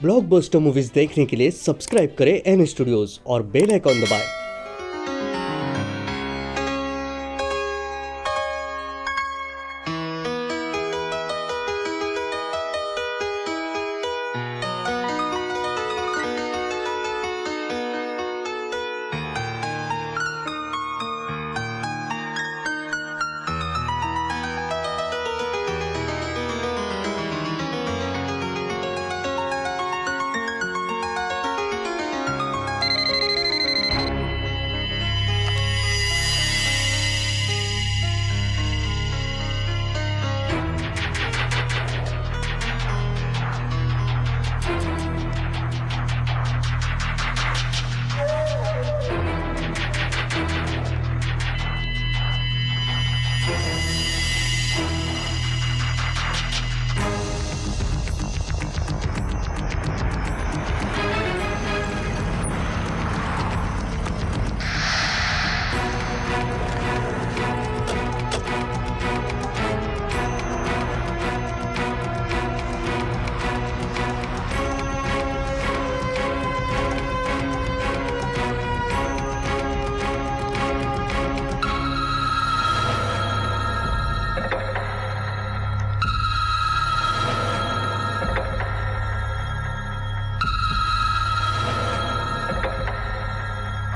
Blockbuster movies देखने के लिए सब्सक्राइब करें एन स्टूडियोज और बेल आइकॉन दबाएं।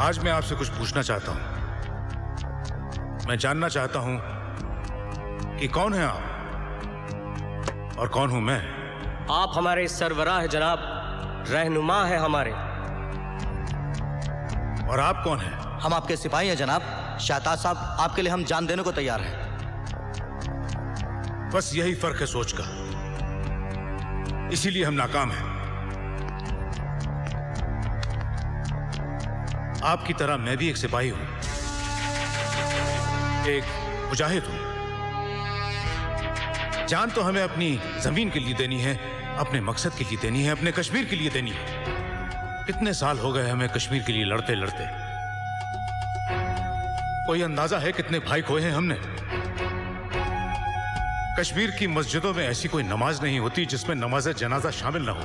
आज मैं आपसे कुछ पूछना चाहता हूं। मैं जानना चाहता हूं कि कौन है आप और कौन हूं मैं। आप हमारे सरवराह है जनाब, रहनुमा है हमारे। और आप कौन हैं? हम आपके सिपाही हैं जनाब। शाहताज साहब, आपके लिए हम जान देने को तैयार हैं। बस यही फर्क है सोच का, इसीलिए हम नाकाम हैं। आपकी तरह मैं भी एक सिपाही हूं, एक मुजाहिद हूं। जान तो हमें अपनी जमीन के लिए देनी है, अपने मकसद के लिए देनी है, अपने कश्मीर के लिए देनी है। कितने साल हो गए हमें कश्मीर के लिए लड़ते लड़ते। कोई अंदाजा है कितने भाई खोए हैं हमने। कश्मीर की मस्जिदों में ऐसी कोई नमाज नहीं होती जिसमें नमाज जनाजा शामिल ना हो।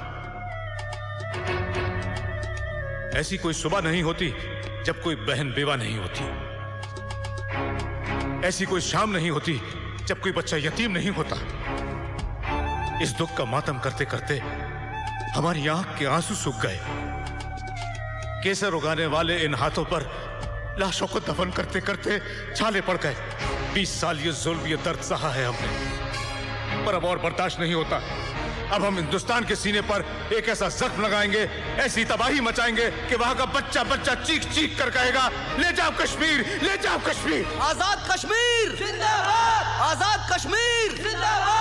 ऐसी कोई सुबह नहीं होती जब कोई बहन बेवा नहीं होती। ऐसी कोई शाम नहीं होती जब कोई बच्चा यतीम नहीं होता। इस दुख का मातम करते करते हमारी आंख के आंसू सूख गए। केसर उगाने वाले इन हाथों पर लाशों को दफन करते करते छाले पड़ गए। 20 साल ये जुल्म, ये दर्द सहा है हमने, पर अब और बर्दाश्त नहीं होता। अब हम हिंदुस्तान के सीने पर एक ऐसा जख्म लगाएंगे, ऐसी तबाही मचाएंगे कि वहां का बच्चा बच्चा चीख चीख कर कहेगा, ले जाओ कश्मीर, ले जाओ कश्मीर। आजाद कश्मीर जिंदाबाद, आजाद कश्मीर जिंदाबाद।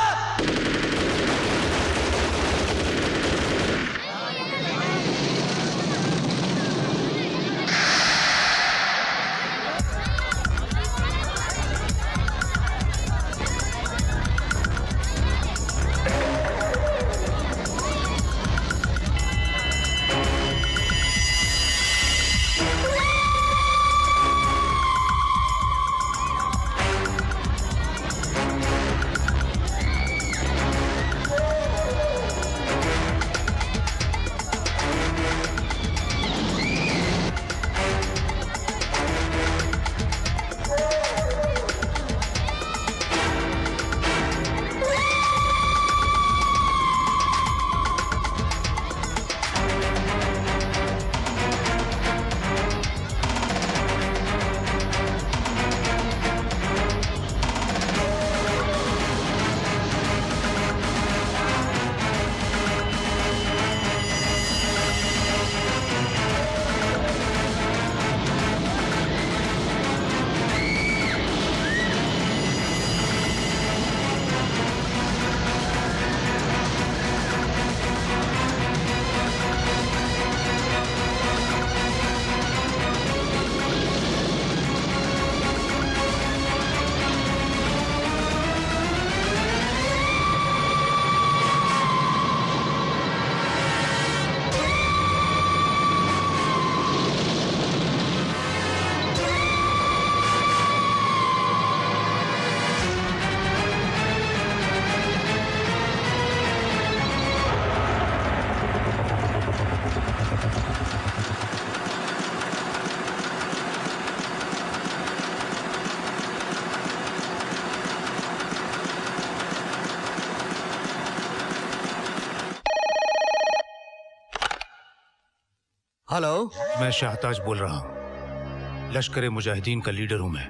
हेलो। मैं शाहताज बोल रहा हूँ। लश्कर मुजाहिदीन का लीडर हूँ मैं।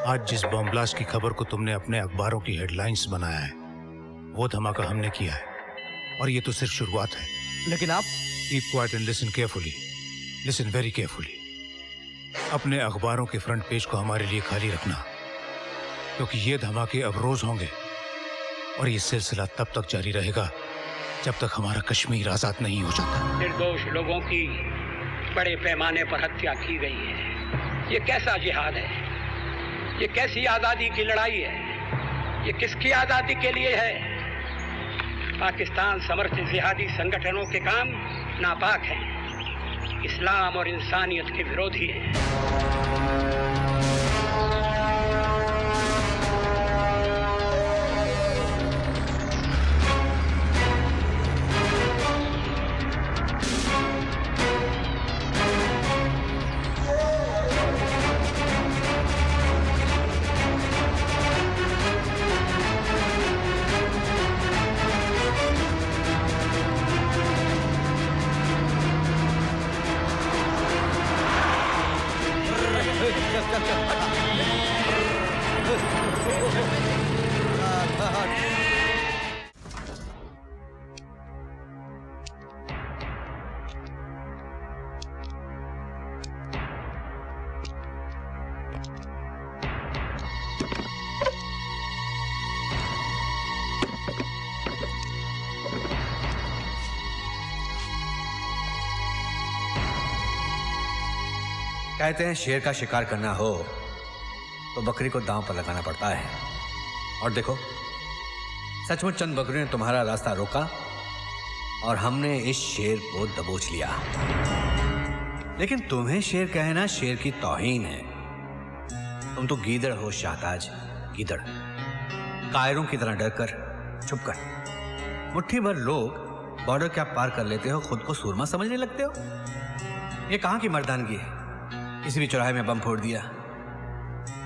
आज जिस बम ब्लास्ट की खबर को तुमने अपने अखबारों की हेडलाइंस बनाया है, वो धमाका हमने किया है और ये तो सिर्फ शुरुआत है। लेकिन आप keep quiet and listen carefully, listen very carefully. अपने अखबारों के फ्रंट पेज को हमारे लिए खाली रखना, क्योंकि ये धमाके अब रोज होंगे और ये सिलसिला तब तक जारी रहेगा जब तक हमारा कश्मीर आजाद नहीं हो जाता। निर्दोष लोगों की बड़े पैमाने पर हत्या की गई है। ये कैसा जिहाद है? ये कैसी आजादी की लड़ाई है? ये किसकी आजादी के लिए है? पाकिस्तान समर्थित जिहादी संगठनों के काम नापाक हैं, इस्लाम और इंसानियत के विरोधी हैं। कहते हैं शेर का शिकार करना हो तो बकरी को दांव पर लगाना पड़ता है। और देखो, सचमुच चंद बकरियों ने तुम्हारा रास्ता रोका और हमने इस शेर को दबोच लिया। लेकिन तुम्हें शेर कहना शेर की तौहीन है। तुम तो गीदड़ हो शाहताज, गीदड़। कायरों की तरह डरकर, छुपकर मुट्ठी भर लोग बॉर्डर क्या पार कर लेते हो, खुद को सूरमा समझने लगते हो। ये कहां की मर्दानगी है? किसी भी चौराहे में बम फोड़ दिया,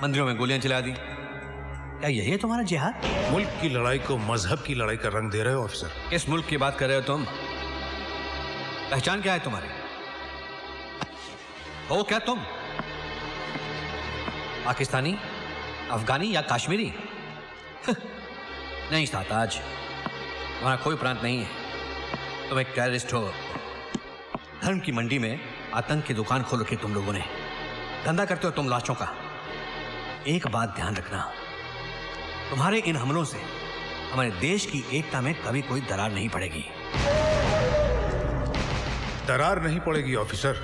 मंदिरों में गोलियां चला दी। क्या यही है तुम्हारा जिहाद? मुल्क की लड़ाई को मजहब की लड़ाई का रंग दे रहे हो ऑफिसर। किस मुल्क की बात कर रहे हो तुम? पहचान क्या है तुम्हारी? हो क्या तुम? पाकिस्तानी, अफगानी या कश्मीरी? नहीं शाहताज, तुम्हारा कोई प्रांत नहीं है। तुम एक टेररिस्ट हो। धर्म की मंडी में आतंक की दुकान खोल रखी तुम लोगों ने। धंधा करते हो तुम लाशों का। एक बात ध्यान रखना, तुम्हारे इन हमलों से हमारे देश की एकता में कभी कोई दरार नहीं पड़ेगी। दरार नहीं पड़ेगी ऑफिसर,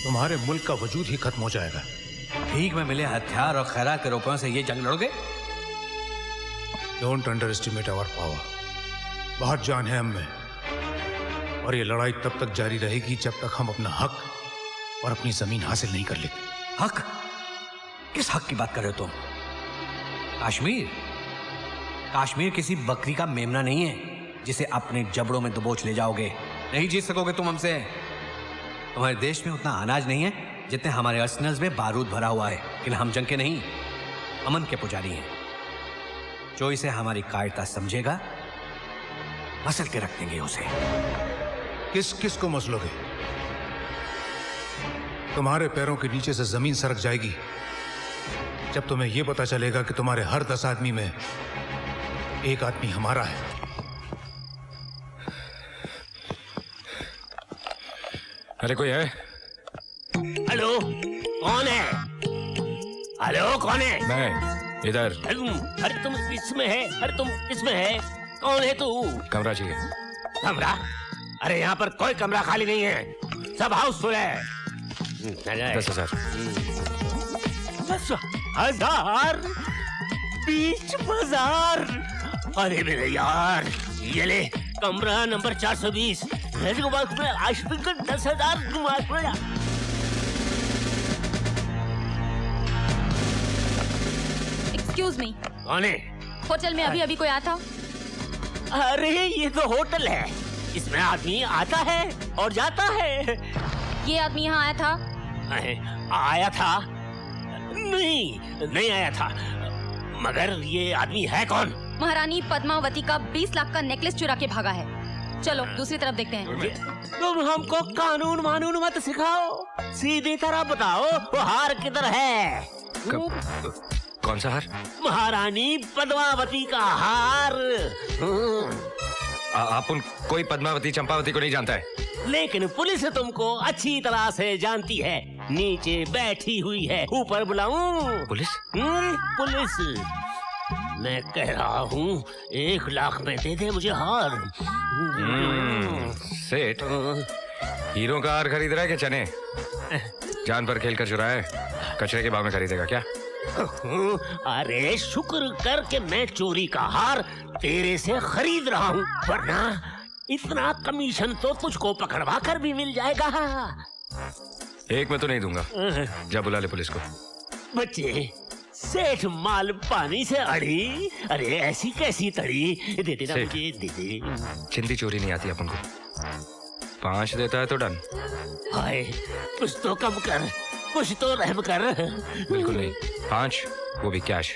तुम्हारे मुल्क का वजूद ही खत्म हो जाएगा। भीख में मिले हथियार और खैरात के रुपयों से ये जंग लड़ोगे? Don't underestimate our power. बहुत जान है हम में, और ये लड़ाई तब तक जारी रहेगी जब तक हम अपना हक और अपनी जमीन हासिल नहीं कर लेते। हक? किस हक की बात कर रहे हो तुम? कश्मीर? कश्मीर किसी बकरी का मेमना नहीं है जिसे अपने जबड़ों में दबोच ले जाओगे। नहीं जीत सकोगे तुम हमसे। तुम्हारे देश में उतना अनाज नहीं है जितने हमारे अर्सनल्स में बारूद भरा हुआ है। लेकिन हम जंग के नहीं, अमन के पुजारी हैं। जो इसे हमारी कायरता समझेगा, मसल के रख देंगे उसे। किस किस को मसलोगे? तुम्हारे पैरों के नीचे से जमीन सरक जाएगी जब तुम्हें यह पता चलेगा कि तुम्हारे हर 10 आदमी में एक आदमी हमारा है। अरे कोई है? हेलो, कौन है? हेलो, कौन है? मैं इधर। अरे तुम इसमें है? अरे तुम इसमें है? कौन है तू? कमरा चाहिए। कमरा? अरे यहाँ पर कोई कमरा खाली नहीं है, सब हाउसफुल है। 10,000। 10,000? बीच बाजार? अरे मेरे यार, ये ले कमरा नंबर 420। 10,000 एक्सक्यूज मी, कौन है? होटल में अभी अभी कोई आया था? अरे ये तो होटल है, इसमें आदमी आता है और जाता है। ये आदमी यहाँ आया था? आया था? नहीं आया था। मगर ये आदमी है कौन? महारानी पद्मावती का 20 लाख का नेकलेस चुरा के भागा है। चलो दूसरी तरफ देखते हैं। तुम हमको कानून मानून मत सिखाओ, सीधी तरह बताओ वो हार किधर है? कौन सा हार? महारानी पद्मावती का हार। आप उन कोई पद्मावती चंपावती को नहीं जानता है? लेकिन पुलिस तुमको अच्छी तरह से जानती है। नीचे बैठी हुई है, ऊपर बुलाऊं? पुलिस? पुलिस। मैं कह रहा हूँ 1 लाख में दे दे मुझे हार। सेठ, हीरो का हार खरीद रहा है कि चने? जान पर खेल कर चुराया है, कचरे के भाव में खरीदेगा क्या? अरे शुक्र कर के मैं चोरी का हार तेरे से खरीद रहा हूँ, वरना इतना कमीशन तो तुझको पकड़वा कर भी मिल जाएगा। एक में तो नहीं दूंगा। जा बुला ले पुलिस को। बच्चे, सेठ माल पानी से अड़ी, अरे ऐसी कैसी तड़ी? दे देना सेठ, मुझे, दे दे। चिंदी चोरी नहीं आती अपन को। 5 देता है तो डन। हाय, कुछ तो कम कर, कुछ तो रहम कर। बिल्कुल नहीं, 5, वो भी कैश।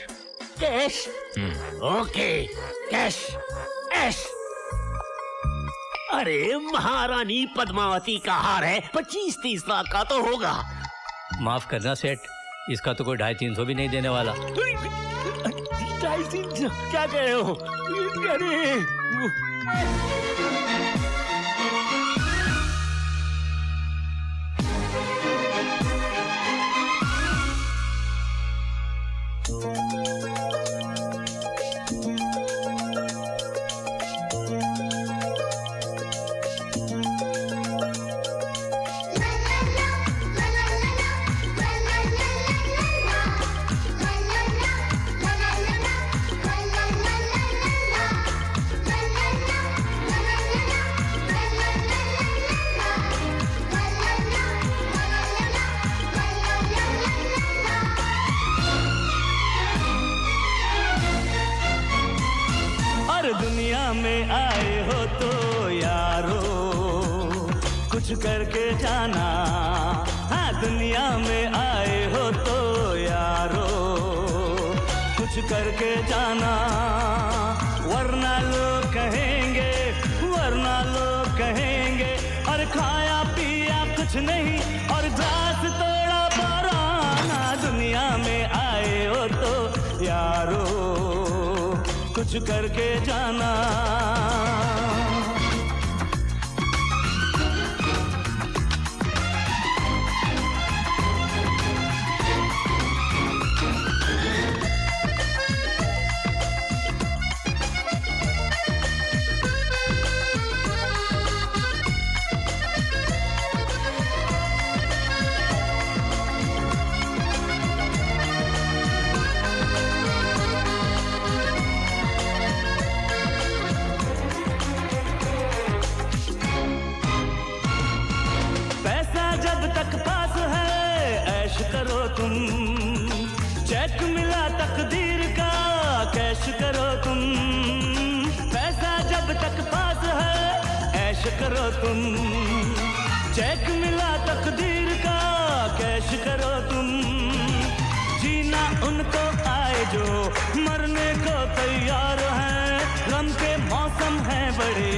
कैश? ओके, कैश, ऐश। अरे महारानी पद्मावती का हार है, 25-30 लाख का तो होगा। माफ करना सेठ, इसका तो कोई 250-300 भी नहीं देने वाला। 250-300 क्या कह रहे हो? अरे दुनिया में आए हो तो यारो कुछ करके जाना। हाँ, दुनिया में आए हो तो यारो कुछ करके जाना, वरना लोग कहेंगे, वरना लोग कहेंगे और खाया पिया कुछ नहीं और ग्लास तोड़ा पराना। दुनिया में आए हो तो यारो कुछ करके जाना। करो तुम, चेक मिला तकदीर का कैश करो तुम। पैसा जब तक पास है ऐश करो तुम, चेक मिला तकदीर का कैश करो तुम। जीना उनको आए जो मरने को तैयार हैं, गम के मौसम हैं बड़े,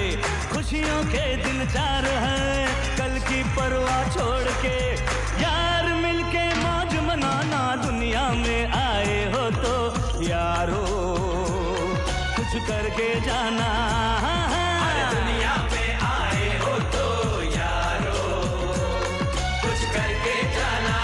खुशियों के दिन 4 हैं। कल की परवाह छोड़ के यार मिलके मौज मनाना। दुनिया में आए हो तो यारो कुछ करके जाना। दुनिया में आए हो तो यारो कुछ करके जाना।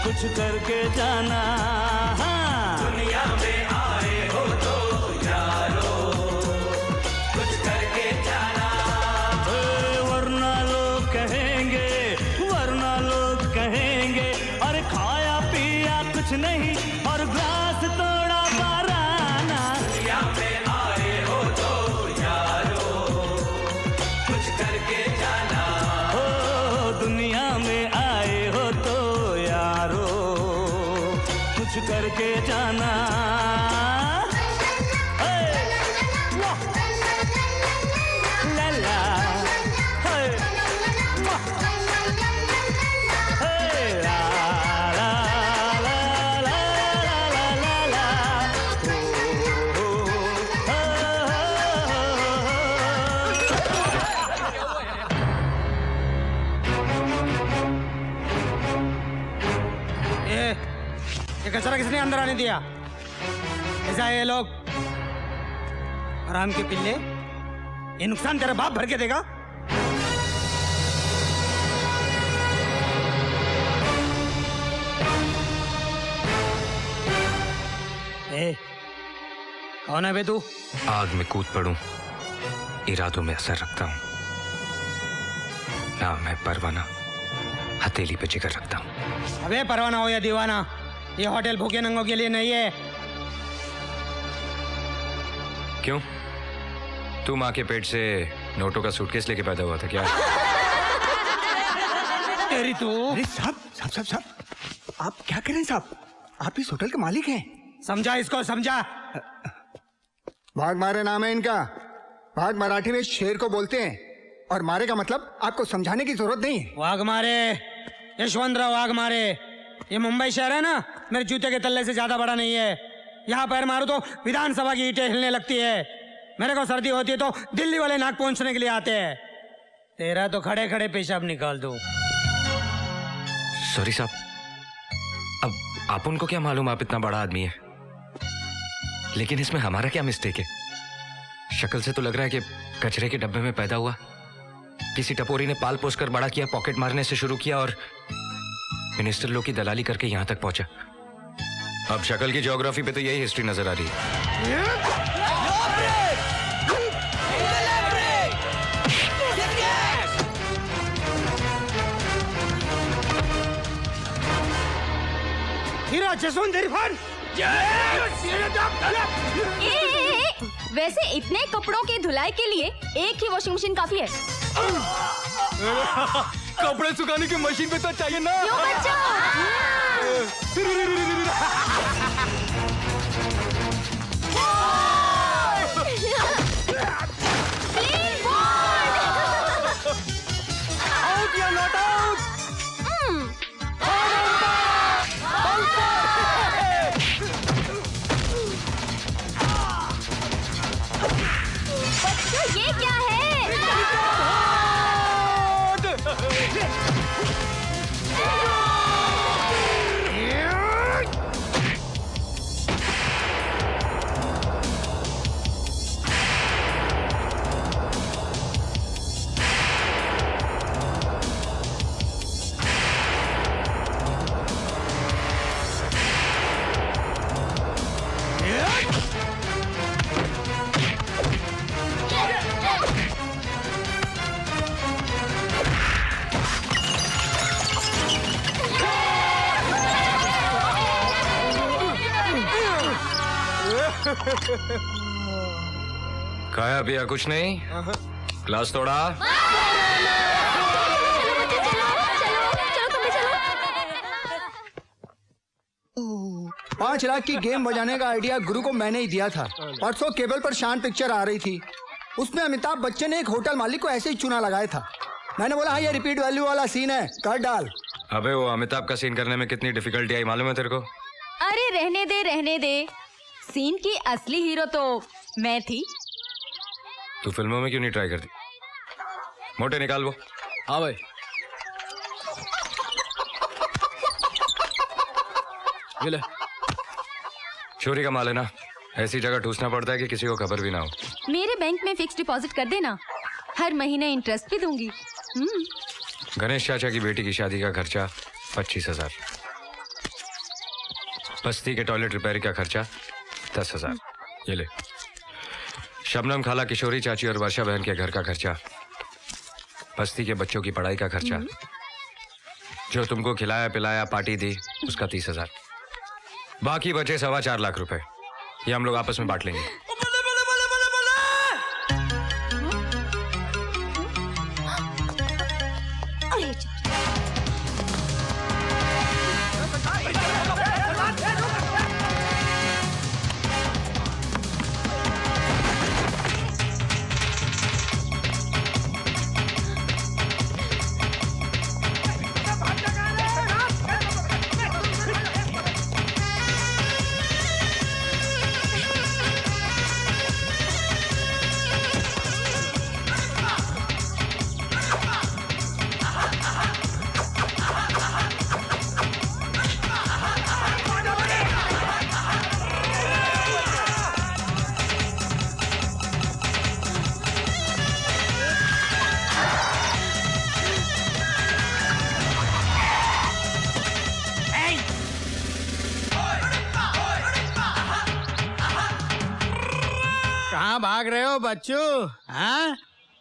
कुछ करके जाना। दुनिया में आए हो तो यारो कुछ करके के जाना। लला ये कचरा किसने अंदर आने दिया? ऐसा है ये लोग आराम के पिल्ले, ये नुकसान तेरा बाप भर के देगा। कौन है बे तू? आग में कूद पड़ूं इरादों में असर रखता हूं। ना मैं परवाना हथेली पे जिगर रखता हूं। अबे परवाना हो या दीवाना, ये होटल भूखे नंगों के लिए नहीं है। क्यों? तू माँ के पेट से नोटों का सूटकेस लेके पैदा हुआ था क्या? तेरी तू। अरे साहब साहब साहब साहब, आप क्या कर रहे हैं साहब? आप इस होटल के मालिक हैं। समझा इसको, समझा। भाग मारे नाम है इनका। भाग मराठी में शेर को बोलते हैं, और मारे का मतलब आपको समझाने की जरूरत नहीं है। वाघ मारे, यशवंतराव वाघ मारे। ये मुंबई शहर है ना, मेरे जूते के तल्ले से ज्यादा बड़ा नहीं है। यहाँ पैर मारो तो विधानसभा की ईंटें हिलने लगती है। मेरे को सर्दी होती है तो दिल्ली वाले नाक पहुंचने के लिए आते हैं। तेरा तो खड़े खड़े पेशाब निकाल दो। सॉरी साहब, अब आप उनको क्या मालूम आप इतना बड़ा आदमी है, लेकिन इसमें हमारा क्या मिस्टेक है? शक्ल से तो लग रहा है कि कचरे के डब्बे में पैदा हुआ। किसी टपोरी ने पाल पोस कर बड़ा किया, पॉकेट मारने से शुरू किया और मिनिस्टर लोग की दलाली करके यहां तक पहुंचा। अब शक्ल की ज्योग्राफी पे तो यही हिस्ट्री नजर आ रही है। हीरा जसवंत इरफान। वैसे इतने कपड़ों की धुलाई के लिए एक ही वॉशिंग मशीन काफी है। कपड़े सुखाने की मशीन पे तो चाहिए ना। क्यों बच्चा? आउट या नॉट आउट? बच्चों ये क्या है? खाया पिया कुछ नहीं? क्लास तोड़ा? 5 लाख की गेम बजाने का आइडिया गुरु को मैंने ही दिया था। परसों केबल पर शान पिक्चर आ रही थी, उसमें अमिताभ बच्चन ने एक होटल मालिक को ऐसे ही चुना लगाया था। मैंने बोला हाँ ये रिपीट वैल्यू वाला सीन है, कर डाल। अबे वो अमिताभ का सीन करने में कितनी डिफिकल्टी आई मालूम है तेरे को? अरे रहने दे रहने दे, सीन की असली हीरो तो मैं थी। तू फिल्मों में क्यों नहीं ट्राई करती? मोटे निकाल वो। हाँ भाई। ये ले। चोरी का माल है ना, ऐसी जगह ठूसना पड़ता है कि किसी को खबर भी ना हो। मेरे बैंक में फिक्स डिपॉजिट कर देना, हर महीने इंटरेस्ट भी दूंगी। गणेश चाचा की बेटी की शादी का खर्चा 25,000। बस्ती के टॉयलेट रिपेयर का खर्चा 10,000। ये ले। शबनम खाला, किशोरी चाची और वर्षा बहन के घर का खर्चा, बस्ती के बच्चों की पढ़ाई का खर्चा, जो तुमको खिलाया पिलाया पार्टी दी उसका 30,000। बाकी बचे 4.25 लाख रुपए, ये हम लोग आपस में बांट लेंगे। कहाँ भाग रहे हो बच्चू? हाँ,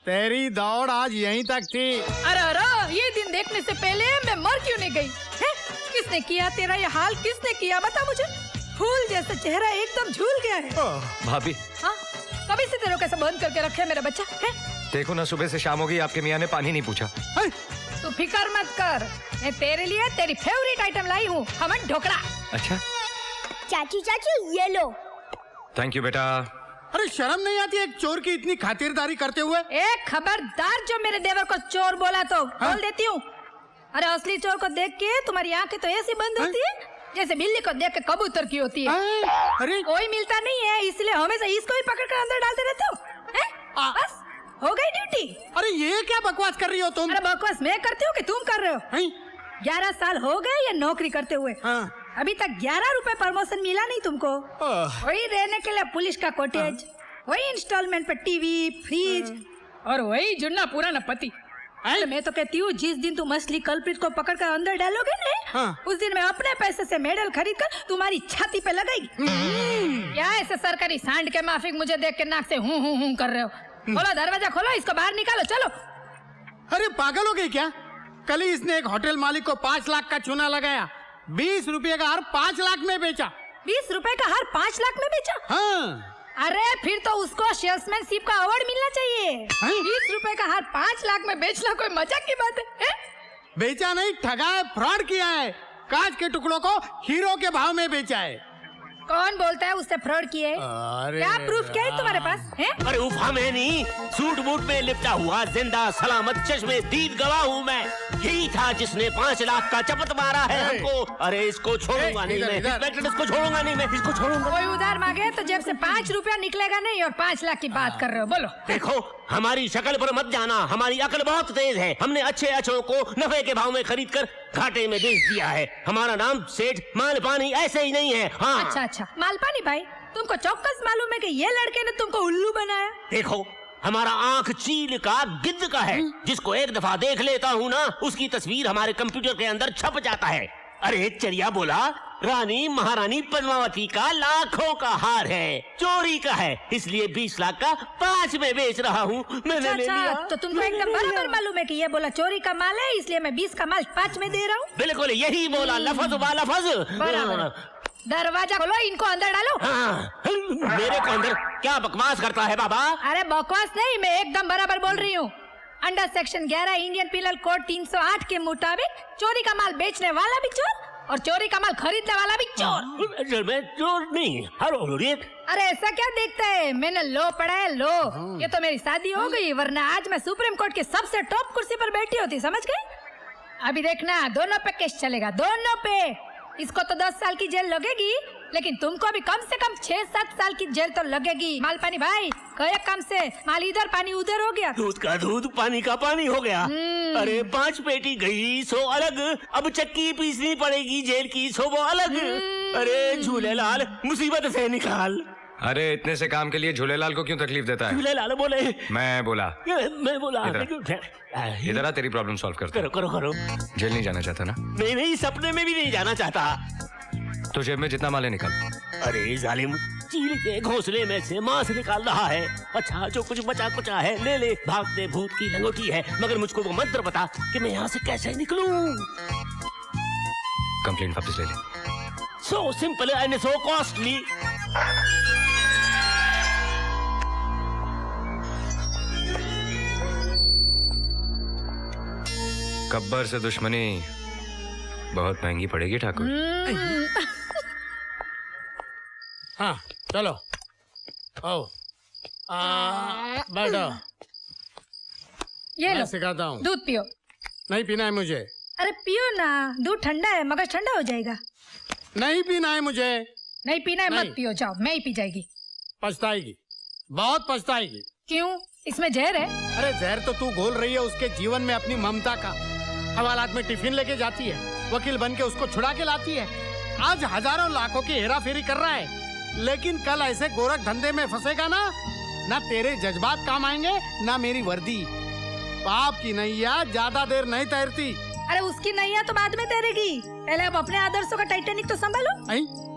तेरी दौड़ आज यहीं तक थी। अरे अरे, ये दिन देखने से पहले मैं मर क्यों नहीं गई? है? किसने किया तेरा ये हाल? किसने किया बता मुझे? फूल जैसा चेहरा एकदम झूल गया है। भाभी, हाँ, कभी से तेरे को कैसे बंद करके रखे मेरा बच्चा है? देखो ना, सुबह से शाम हो गई, आपके मियाँ ने पानी नहीं पूछा। तू फिकर मत कर, मैं तेरे लिए तेरी फेवरेट आइटम लाई हूँ, खमन ढोकला। अच्छा चाची चाची ये लो। थैंक यू बेटा। अरे शर्म नहीं आती एक चोर की इतनी खातिरदारी करते हुए? एक खबरदार जो मेरे देवर को चोर बोला तो बोल देती हूँ। अरे असली चोर को देख के तुम्हारी आंखें तो ऐसी बंद होती है जैसे बिल्ली को देख के कबूतर की होती है। अरे कोई मिलता नहीं है इसलिए हमेशा इसको ही पकड़ कर अंदर डालते रहते हो। बस हो गई ड्यूटी। अरे ये क्या बकवास कर रही हो तुम? अरे बकवास मैं करती हूँ कि तुम कर रहे हो? 11 साल हो गए ये नौकरी करते हुए। अभी तक 11 रुपए प्रमोशन मिला नहीं तुमको। वही रहने के लिए पुलिस का कॉटेज, वही इंस्टॉलमेंट पे टीवी, फ्रिज और वही जुन्ना पुराना पति। मैं तो कहती हूँ जिस दिन तुम असली कल्प्रिट को पकड़ कर अंदर डालोगे ना, उस दिन मैं अपने पैसे से मेडल खरीद कर तुम्हारी छाती पे लगाएगी। क्या ऐसे सरकारी सांड के माफिक मुझे देख के नाक से हूँ कर रहे हो? खोलो दरवाजा, खोलो, इसको बाहर निकालो, चलो। अरे पागल हो गई क्या? कल ही इसने एक होटल मालिक को 5 लाख का चूना लगाया, 20 रुपए का हार 5 लाख में बेचा। 20 रुपए का हार 5 लाख में बेचा? हाँ। अरे फिर तो उसको सेल्समैनशिप का अवार्ड मिलना चाहिए। 20 रुपए का हार 5 लाख में बेचना कोई मजाक की बात है? बेचा नहीं, ठगा है, फ्रॉड किया है। कांच के टुकड़ों को हीरो के भाव में बेचा है। कौन बोलता है उससे फ्रॉड किए? क्या प्रूफ क्या है तुम्हारे पास? है? अरे उफा मैं नहीं, सूट बूट में लिपटा हुआ जिंदा सलामत चश्मे दीद गवाह हूँ मैं। यही था जिसने 5 लाख का चपत मारा है हमको। अरे इसको छोड़ूंगा नहीं मैं, इंस्पेक्टर इसको छोड़ूंगा नहीं मैं, इसको छोड़ूंगा। कोई उधार मांगे तो जेब से 5 रुपया निकलेगा नहीं और 5 लाख की बात कर रहे हो? बोलो। देखो हमारी शक्ल पर मत जाना, हमारी अकल बहुत तेज है। हमने अच्छे अच्छों को नफे के भाव में खरीद कर घाटे में बेच दिया है। हमारा नाम सेठ मालपानी ऐसे ही नहीं है। हाँ। अच्छा मालपानी भाई, तुमको चौकस मालूम है कि ये लड़के ने तुमको उल्लू बनाया? देखो हमारा आंख चील का गिद्ध का है। जिसको एक दफा देख लेता हूँ ना, उसकी तस्वीर हमारे कंप्यूटर के अंदर छप जाता है। अरे चरिया बोला, रानी महारानी पद्मावती का लाखों का हार है, चोरी का है, इसलिए 20 लाख का 5 में बेच रहा हूँ। मैंने ले लिया। तो तुमको एकदम बराबर मालूम है कि ये बोला चोरी का माल है, इसलिए मैं 20 का माल 5 में दे रहा हूँ। बिल्कुल यही बोला, लफज बा लफज। दरवाजा खोलो, इनको अंदर डालो। हाँ, मेरे को अंदर क्या बकवास करता है बाबा? अरे बकवास नहीं, मैं एकदम बराबर बोल रही हूँ। Under section 11 Indian penal code 308 के मुताबिक चोरी का माल बेचने वाला भी चोर और चोरी का माल खरीदने वाला भी चोर। मैं चोर नहीं। अरे ऐसा क्या देखता है? मैंने लो पढ़ा है, लो। ये तो मेरी शादी हो गई, वरना आज मैं सुप्रीम कोर्ट की सबसे टॉप कुर्सी पर बैठी होती, समझ गए? अभी देखना, दोनों पे केस चलेगा, दोनों पे। इसको तो 10 साल की जेल लगेगी, लेकिन तुमको भी कम से कम 6-7 साल की जेल तो लगेगी। मालपानी भाई, कई काम से माल इधर पानी उधर हो गया। दूध का दूध, पानी का पानी हो गया। अरे 5 पेटी गई सो अलग, अब चक्की पीसनी पड़ेगी जेल की सो वो अलग। अरे झूलेलाल मुसीबत से निकाल। अरे इतने से काम के लिए झूलेलाल को क्यों तकलीफ देता है? झूलेलाल बोले। मैं बोला। इधर आ, तेरी प्रॉब्लम सॉल्व करता। करो। जेल नहीं जाना चाहता ना? नहीं, सपने में भी नहीं जाना चाहता। तो जेब में जितना माल है निकाल। अरे जालिम, चील के घोंसले में से मांस निकाल रहा है। अच्छा जो कुछ बचा कुचा है ले ले, भागते भूत की लंगोटी है, मगर मुझको वो मंत्र बता कि मैं यहाँ से कैसे निकलूं। कंप्लेंट वापस ले ले। So simple and so costly. Gabbar से दुश्मनी बहुत महंगी पड़ेगी ठाकुर। हाँ चलो, आओ, बैठो। ये लो, सिखाता हूँ। दूध पियो। नहीं पीना है मुझे। अरे पियो ना, दूध ठंडा है, मगर ठंडा हो जाएगा। नहीं पीना है मुझे। नहीं पीना है, मत पियो, जाओ, मैं ही पी जाएगी। पछताएगी, बहुत पछताएगी। क्यों? इसमें जहर है। अरे जहर तो तू घोल रही है उसके जीवन में अपनी ममता का। हवालात में टिफिन लेके जाती है, वकील बन के उसको छुड़ा के लाती है। आज हजारों लाखों की हेरा फेरी कर रहा है, लेकिन कल ऐसे गोरख धंधे में फंसेगा ना तेरे जज्बात काम आएंगे ना मेरी वर्दी। पाप की नैया ज्यादा देर नहीं तैरती। अरे उसकी नैया तो बाद में तैरेगी, पहले अब अपने आदर्शों का टाइटैनिक तो संभालो।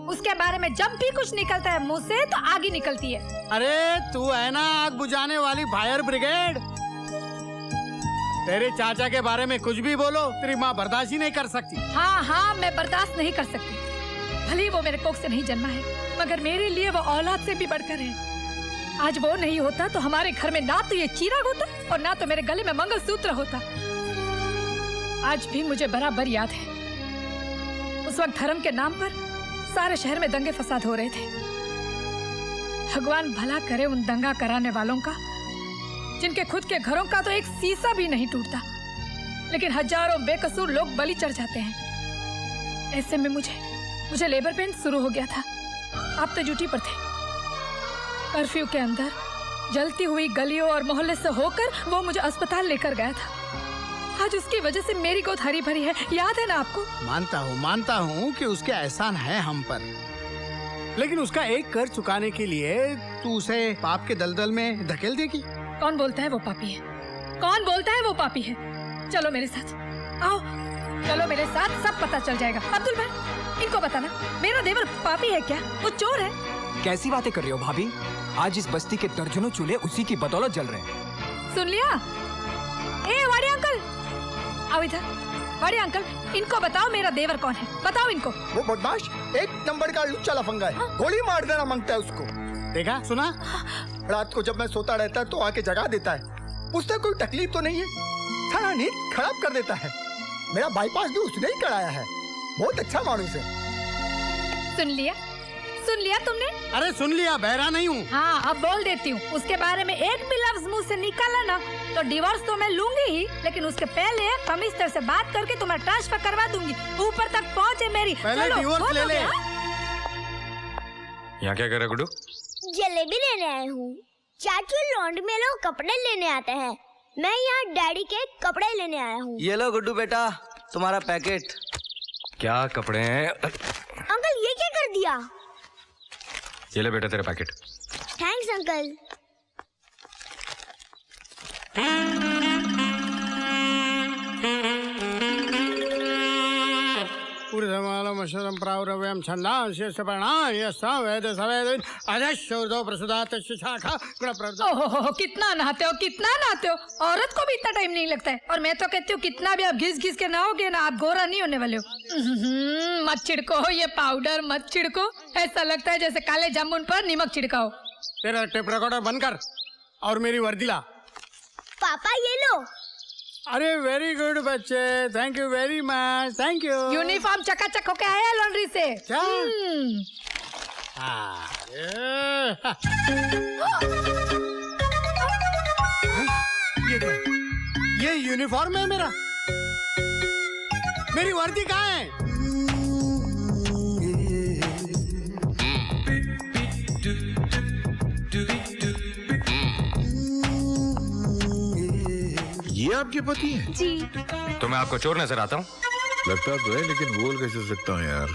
उसके बारे में जब भी कुछ निकलता है मुंह से तो आग ही निकलती है। अरे तू है ना आग बुझाने वाली फायर ब्रिगेड। तेरे चाचा के बारे में कुछ भी बोलो, तेरी माँ बर्दाश्त ही नहीं कर सकती। हाँ हाँ, मैं बर्दाश्त नहीं कर सकती। भले ही वो मेरे कोख से नहीं जन्मा है, मगर मेरे लिए वो औलाद से भी बढ़कर है। आज वो नहीं होता तो हमारे घर में ना तो ये चिराग होता और ना तो मेरे गले में मंगलसूत्र होता। आज भी मुझे बराबर याद है, उस वक्त धर्म के नाम पर सारे शहर में दंगे फसाद हो रहे थे। भगवान भला करे उन दंगा कराने वालों का, जिनके खुद के घरों का तो एक शीशा भी नहीं टूटता, लेकिन हजारों बेकसूर लोग बलि चढ़ जाते हैं। ऐसे में मुझे लेबर पेन शुरू हो गया था। आप तो ड्यूटी पर थे। कर्फ्यू के अंदर जलती हुई गलियों और मोहल्ले से होकर वो मुझे अस्पताल लेकर गया था। आज उसकी वजह से मेरी गोद हरी भरी है, याद है ना आपको? मानता हूँ कि उसके एहसान है हम पर, लेकिन उसका एक कर्ज चुकाने के लिए तू उसे पाप के दलदल में धकेल देगी। कौन बोलता है वो पापी है? कौन बोलता है वो पापी है? चलो मेरे साथ, आओ चलो मेरे साथ, सब पता चल जाएगा। अब्दुल भाई, इनको बताना मेरा देवर पापी है क्या? वो चोर है? कैसी बातें कर रही हो भाभी? आज इस बस्ती के दर्जनों चूल्हे उसी की बदौलत जल रहे हैं। सुन लिया? ए वाड़ी अंकल, आओ इधर। वाड़ी अंकल, इनको बताओ मेरा देवर कौन है, बताओ इनको। वो बदमाश एक नंबर का लुच्चा लफंगा है, गोली मार देना मांगता है उसको। देखा सुना? रात को जब मैं सोता रहता है तो आके जगा देता है। उससे कोई तकलीफ तो नहीं है, सारा नींद खराब कर देता है। मेरा बाईपास भी उसने ही कराया है। बहुत अच्छा मानुस है। सुन लिया तुमने? अरे सुन लिया, बहरा नहीं हूँ। हाँ, अब बोल देती हूँ। उसके बारे में एक भी लफ्ज मुंह से निकाला ना तो डिवोर्स तो मैं लूंगी ही, लेकिन उसके पहले कमिश्नर से बात करके तुम्हारा ट्रांसफर करवा दूंगी। ऊपर तक पहुँचे मेरी। पहले डिवोर्स ले ले। यहाँ क्या कर रहा गुड्डू? जलेबी लेने आए हूँ। चाचू लॉन्ड्री में लोग कपड़े लेने आते हैं, मैं यहाँ डैडी के कपड़े लेने आया हूँ। ये लो गुड्डू बेटा, तुम्हारा पैकेट। क्या कपड़े हैं? अंकल ये क्या कर दिया? ये ले बेटा तेरा पैकेट। Thanks uncle. पूर्णमालमशरं प्रावरव्यं छन्दांस्य सपर्णां यस्सां वेद सवेद अजश्शोर्दो प्रसुदात शाखा गुणप्रद। ओहो, कितना नहाते हो, कितना नहाते हो। औरत को भी इतना टाइम नहीं लगता है। और मैं तो कहती हूँ कितना भी आप घिस के नहाओगे ना, आप गोरा नहीं होने वाले हो। मत छिड़को ये पाउडर, मत छिड़को। ऐसा लगता है जैसे काले जामुन पर नमक छिड़काओ। तेरा टेप रिकॉर्डर बंद कर और मेरी वर्दी ला। पापा ये लो। अरे वेरी गुड बच्चे, thank you very much, thank you. Uniform चकाचक होके आया लॉन्ड्री से। क्या? ये यूनिफॉर्म है मेरा। मेरी वर्दी कहाँ है? ये आपके पति हैं? जी। तो मैं आपको चोर नजर आता हूँ? लगता तो है, लेकिन बोल कैसे सकता हूँ यार।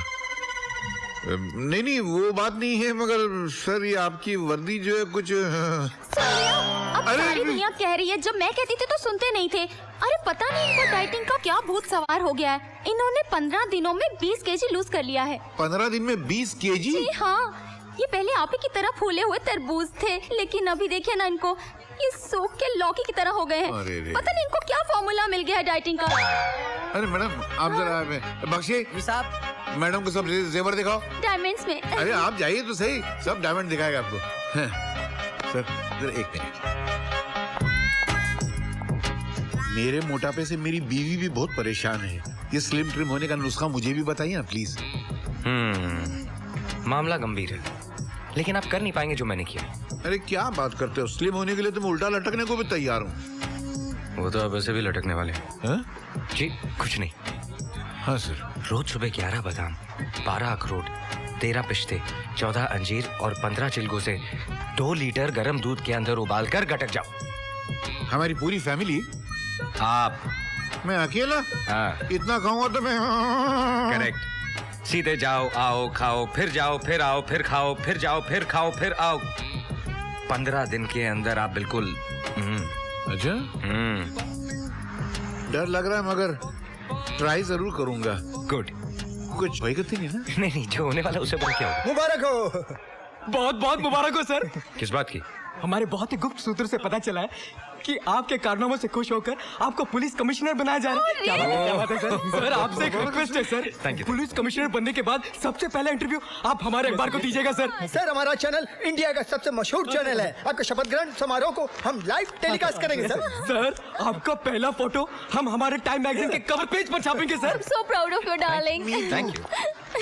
नहीं वो बात नहीं है, मगर सर ये आपकी वर्दी जो है कुछ। अब सारी दुनिया कह रही है, जब मैं कहती थी तो सुनते नहीं थे। अरे पता नहीं इनको डाइटिंग का क्या भूत सवार हो गया है। इन्होंने 15 दिनों में 20 केजी लूज कर लिया है। 15 दिन में 20 केजी? जी हाँ, ये पहले आप ही की तरह फूले हुए तरबूज थे, लेकिन अभी देखिए ना इनको, ये सूख के लौकी की तरह हो गए हैं। पता नहीं इनको क्या फॉर्मूला मिल गया है डाइटिंग का। अरे मैडम आप जरा बख्शिए साहब, मैडम को सब जेवर दिखाओ। डायमंड्स में। अरे आप जाइए तो सही, सब डायमंड दिखाएगा आपको। सर जरा एक मिनट। मेरे मोटापे से मेरी बीवी भी बहुत परेशान है। ये स्लिम ट्रिम होने का नुस्खा मुझे भी बताइए ना प्लीज। मामला गंभीर है, लेकिन आप कर नहीं पाएंगे जो मैंने किया। अरे क्या बात करते हो, स्लिम होने के लिए तो मैं उल्टा लटकने को भी तैयार हूँ। वो तो अब वैसे भी लटकने वाले हैं। जी कुछ नहीं। हाँ सर। रोज सुबह 11 बादाम, 12 अखरोट, 13 पिस्ते, 14 अंजीर और 15 चिलगों से 2 लीटर गर्म दूध के अंदर उबाल कर गटक जाओ। हमारी पूरी फैमिली? आप? मैं अकेला? हाँ। इतना खाऊंगा तो मैं। करेक्ट। सीधे जाओ, आओ, खाओ, फिर जाओ, फिर आओ, फिर खाओ, फिर जाओ, फिर खाओ, फिर आओ। 15 दिन के अंदर आप बिल्कुल। अच्छा। डर लग रहा है, मगर ट्राई जरूर करूंगा। गुड। कुछ वही करती नहीं ना? नहीं, जो होने वाला उससे बड़ा क्या होगा? मुबारक हो। बहुत बहुत मुबारक हो सर। किस बात की? हमारे बहुत ही गुप्त सूत्र से पता चला है कि आपके कारनामों से खुश होकर आपको पुलिस कमिश्नर बनाया जा रहा है। क्या बात है सर। सर आपसे एक रिक्वेस्ट है sir. Thank you. Police commissioner बनने के बाद सबसे पहला इंटरव्यू आप हमारे अखबार को दीजिएगा सर। सर हमारा चैनल इंडिया का सबसे मशहूर चैनल है। आपके शपथ ग्रहण समारोह को हम लाइव टेलीकास्ट करेंगे सर। सर आपका पहला फोटो हम हमारे टाइम मैगजीन के कवर पेज पर छापेंगे sir. So proud of you darling. Thank you.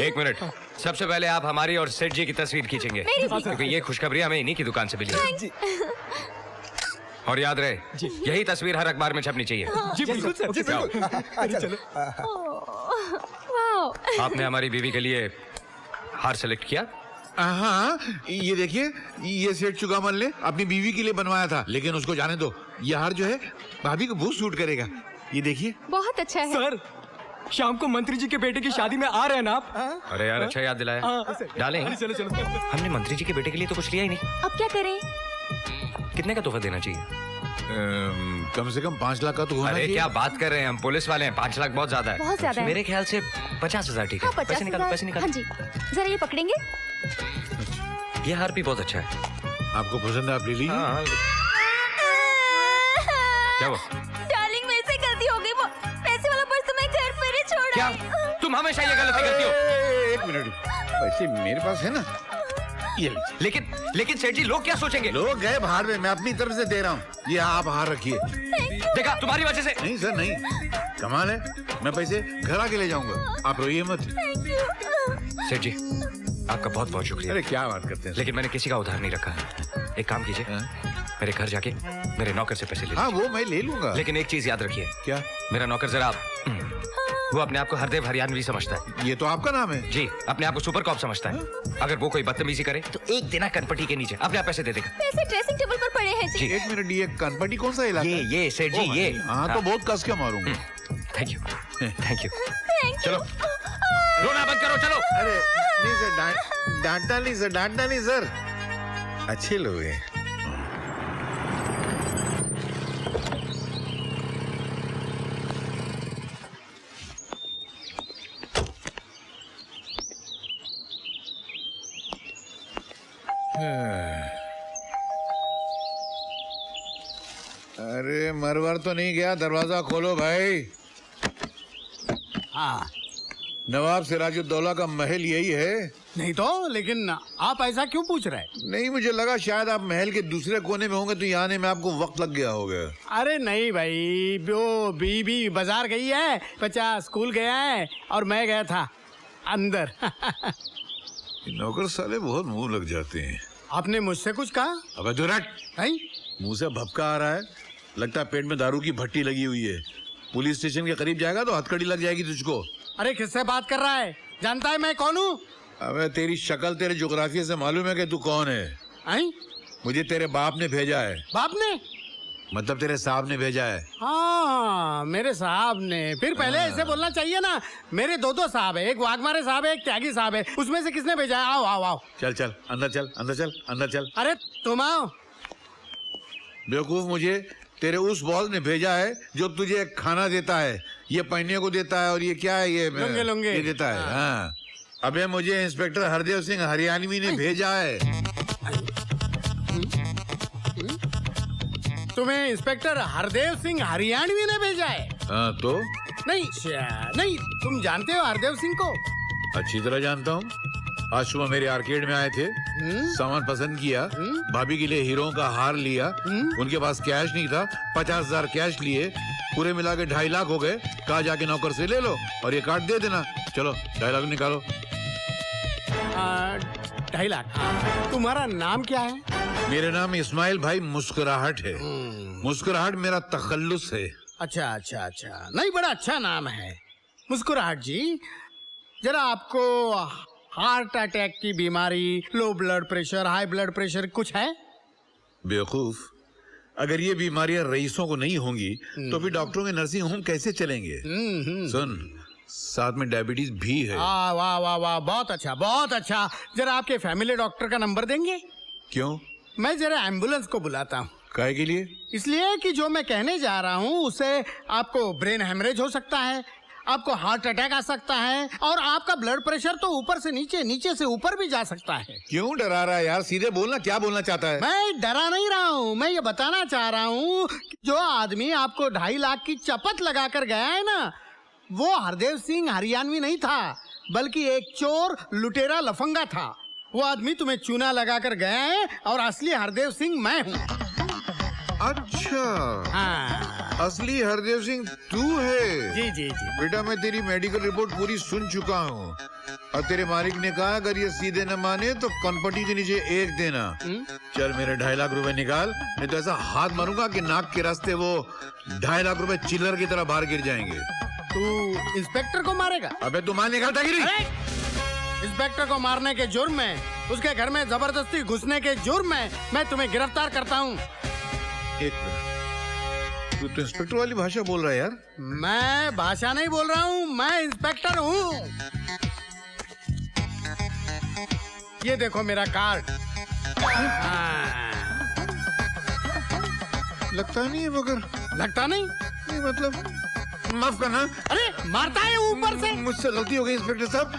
एक मिनट, सबसे पहले आप हमारी और सेठ जी की तस्वीर खींचेंगे, क्योंकि ये खुशखबरी हमें इन्हीं की दुकान से मिली है। और याद रहे, यही तस्वीर हर अखबार में छपनी चाहिए। जी बिल्कुल सर। जी चलो। वाह, आपने हमारी बीवी के लिए हार सेलेक्ट किया? हाँ, ये देखिए, ये सेठ चुकामल ने अपनी बीवी के लिए बनवाया था, लेकिन उसको जाने दो, ये हार जो है भाभी को बहुत सूट करेगा। ये देखिए। बहुत अच्छा है सर। शाम को मंत्री जी के बेटे की शादी में आ रहे हैं ना आप? अरे यार, अच्छा याद दिलाया। डालें। चलो चलो। हमने मंत्री जी के बेटे के लिए तो कुछ लिया ही नहीं। अब क्या करें? कितने का तोहफा देना चाहिए? कम से कम 5 लाख का तो होना अरे चाहिए। क्या बात कर रहे हैं, हम पुलिस वाले हैं, 5 लाख बहुत ज्यादा है। बहुत ज्यादा है। मेरे ख्याल से 50,000 ठीक है। हाँ, 50,000। पैसे निकालो, पैसे निकालो। हाँ जी, जरा ये पकड़ेंगे। ये हार भी बहुत अच्छा है। आपको पसंद है, आप ले लीजिए। हाँ। क्या हुआ? डार्लिंग, मेरे से गलती हो गई। वो पैसे वाला पर्स तो मैं घर पर ही छोड़ क्या? आई। तुम हमेशा ये गलती करती हो। एक मिनट, पैसे मेरे पास है ना, ये लीजिए। लेकिन सेठ जी, लोग क्या सोचेंगे? लोग गए बाहर में, मैं अपनी तरफ से दे रहा हूँ। ये आप हार रखिए। देखा, तुम्हारी वजह से। नहीं सर, नहीं, कमाल है, मैं पैसे घर आके ले जाऊंगा, आप रोइए मत। सेठ जी, आपका बहुत बहुत शुक्रिया। अरे क्या बात करते हैं, लेकिन मैंने किसी का उधार नहीं रखा। एक काम कीजिए, मेरे घर जाके मेरे नौकर से पैसे ले लीजिए। हाँ, वो मैं ले लूंगा। लेकिन एक चीज याद रखिए। क्या? मेरा नौकर जरा वो अपने आप को हरदेव हरियाणवी समझता है। ये तो आपका नाम है। जी, अपने आप को सुपर कॉप समझता है। अगर वो कोई बदतमीजी करे तो एक दिन कनपट्टी के नीचे अपने आप पैसे दे देगा। पैसे ड्रेसिंग टेबल पर पड़े हैं जी। एक मिनट, ये कनपट्टी कौन सा इलाका? ये सेठ जी, ये। हाँ, तो बहुत कस के मारूंगा। Thank you, thank you. चलो, रोना बंद करो, चलो। अरे नहीं सर, डांटना नहीं सर, अच्छे लोग हैं। अरे मरवर तो नहीं गया, दरवाजा खोलो भाई। हाँ, नवाब सिराजुद्दौला का महल यही है? नहीं तो, लेकिन आप ऐसा क्यों पूछ रहे हैं? नहीं, मुझे लगा शायद आप महल के दूसरे कोने में होंगे, तो यहाँ आने में आपको वक्त लग गया होगा। अरे नहीं भाई, वो बीबी बाजार गई है, बच्चा स्कूल गया है और मैं गया था अंदर। नौकर साले बहुत मुंह लग जाते हैं। आपने मुझसे कुछ कहा? अबे दुरट, नहीं, मुंह से भपका आ रहा है, लगता है पेट में दारू की भट्टी लगी हुई है। पुलिस स्टेशन के करीब जाएगा तो हथकड़ी लग जाएगी तुझको। अरे किससे बात कर रहा है? जानता है मैं कौन हूँ? अबे तेरी शक्ल तेरे जोग्राफिया से मालूम है कि तू कौन है। आई? मुझे तेरे बाप ने भेजा है। बाप ने? मतलब तेरे साहब ने भेजा है। हाँ, मेरे साहब ने। फिर पहले ऐसे बोलना चाहिए ना। मेरे दो साहब है, एक वाघमारे साहब है, एक त्यागी साहब है। उसमें से किसने भेजा है? आओ आओ आओ। चल चल अंदर चल, अंदर चल, अंदर चल। अरे तुम आओ। बेवकूफ, मुझे तेरे उस बॉस ने भेजा है जो तुझे खाना देता है, ये पहनने को देता है, और ये क्या है, ये लुंगे ये देता है। हाँ, अबे मुझे इंस्पेक्टर हरदेव सिंह हरियाणवी ने भेजा है। तुम्हें इंस्पेक्टर हरदेव सिंह हरियाणवी ने भेजा है? हाँ तो? नहीं, तुम जानते हो हरदेव सिंह को? अच्छी तरह जानता हूँ। आज सुबह मेरे आर्केड में आए थे, सामान पसंद किया, भाभी के लिए हीरो का हार लिया, उनके पास कैश नहीं था, 50,000 कैश लिए, पूरे मिला के 2.5 लाख हो गए। कहा जाके नौकर से ले लो और ये कार्ड दे देना। चलो 2.5 लाख निकालो। 2.5 लाख। तुम्हारा नाम क्या है? मेरा नाम इस्माइल भाई मुस्कुराहट है। मुस्कुराहट मेरा तखल्लुस है। अच्छा अच्छा अच्छा, नहीं, बड़ा अच्छा नाम है मुस्कुराहट जी। जरा आपको हार्ट अटैक की बीमारी, low blood pressure, high blood pressure कुछ है? बेवकूफ, अगर ये बीमारियां रईसों को नहीं होंगी तो फिर डॉक्टरों के नर्सिंग होम कैसे चलेंगे? सुन, साथ में डायबिटीज भी है। वाह वाह वाह वाह, बहुत अच्छा बहुत अच्छा। जरा आपके फैमिली डॉक्टर का नंबर देंगे? क्यों? मैं जरा एम्बुलेंस को बुलाता हूँ। काहे के लिए? इसलिए कि जो मैं कहने जा रहा हूँ उससे आपको ब्रेन हेमरेज हो सकता है, आपको हार्ट अटैक आ सकता है और आपका ब्लड प्रेशर तो ऊपर से नीचे, नीचे से ऊपर भी जा सकता है। क्यों डरा रहा है यार? सीधे बोलना, क्या बोलना चाहता है? मैं डरा नहीं रहा हूँ, मैं ये बताना चाह रहा हूँ जो आदमी आपको 2.5 लाख की चपत लगा कर गया है ना, वो हरदेव सिंह हरियाणवी नहीं था, बल्कि एक चोर लुटेरा लफंगा था। वो आदमी तुम्हें चूना लगा कर गया है और असली हरदेव सिंह मैं हूँ। अच्छा, असली हरदेव सिंह तू है? जी जी जी। बेटा मैं तेरी मेडिकल रिपोर्ट पूरी सुन चुका हूँ और तेरे मालिक ने कहा अगर ये सीधे न माने तो कनपटी के नीचे 1 देना। चल मेरे 2.5 लाख रुपए निकाल, नहीं तो ऐसा हाथ मारूंगा कि नाक के रास्ते वो 2.5 लाख रुपए चिल्लर की तरह बाहर गिर जाएंगे। तू इंस्पेक्टर को मारेगा? अबे तू मार निकालता गिरी। इंस्पेक्टर को मारने के जुर्म में, उसके घर में जबरदस्ती घुसने के जुर्म में मैं तुम्हें गिरफ्तार करता हूँ। एक मिनट, तू तो इंस्पेक्टर वाली भाषा बोल रहा है यार। मैं भाषा नहीं बोल रहा हूँ, मैं इंस्पेक्टर हूँ। ये देखो मेरा कार्ड। लगता नहीं है मगर। लगता नहीं? मतलब माफ करना। अरे मारता है ऊपर से। मुझसे गलती हो गई इंस्पेक्टर साहब,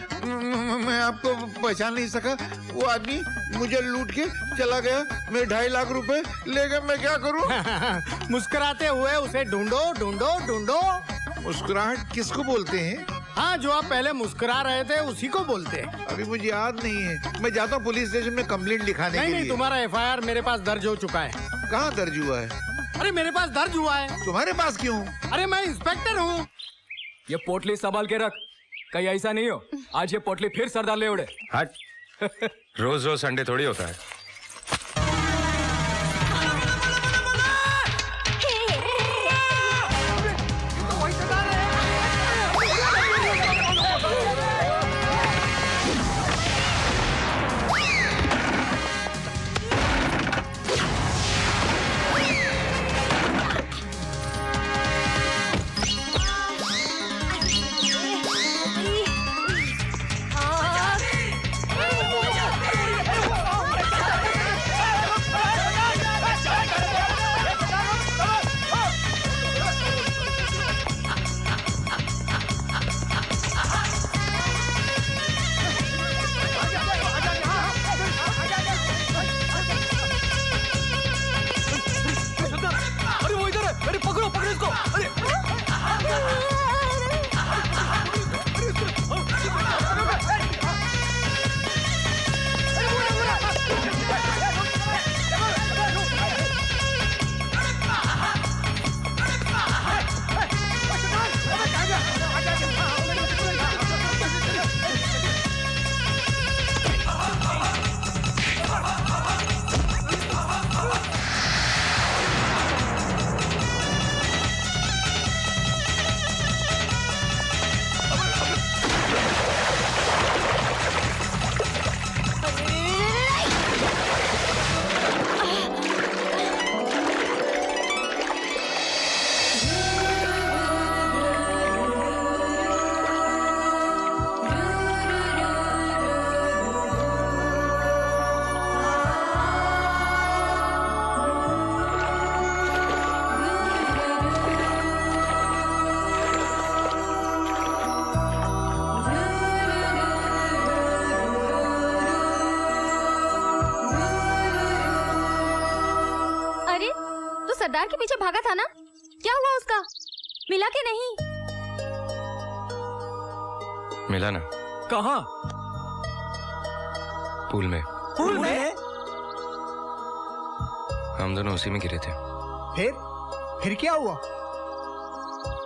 मैं आपको पहचान नहीं सका। वो आदमी मुझे लूट के चला गया, मेरे 2.5 लाख रुपए ले गया, मैं क्या करूं? मुस्कुराते हुए उसे ढूंढो ढूंढो ढूंढो। मुस्कुराहट किसको बोलते हैं? हाँ, जो आप पहले मुस्कुरा रहे थे उसी को बोलते हैं। अभी मुझे याद नहीं है, मैं जाता हूँ पुलिस स्टेशन में कंप्लेंट लिखाने के लिए। नहीं, तुम्हारा FIR मेरे पास दर्ज हो चुका है। कहाँ दर्ज हुआ है? अरे मेरे पास दर्ज हुआ है। तुम्हारे पास क्यों? अरे मैं इंस्पेक्टर हूँ। ये पोटली संभाल के रख, कहीं ऐसा नहीं हो आज ये पोटली फिर सरदार ले उड़े। हट। रोज रोज संडे थोड़ी होता है। सरदार के पीछे भागा था ना, क्या हुआ उसका? मिला के नहीं? मिला ना। कहाँ? पूल में। पूल में? हम दोनों उसी में गिरे थे। फिर क्या हुआ?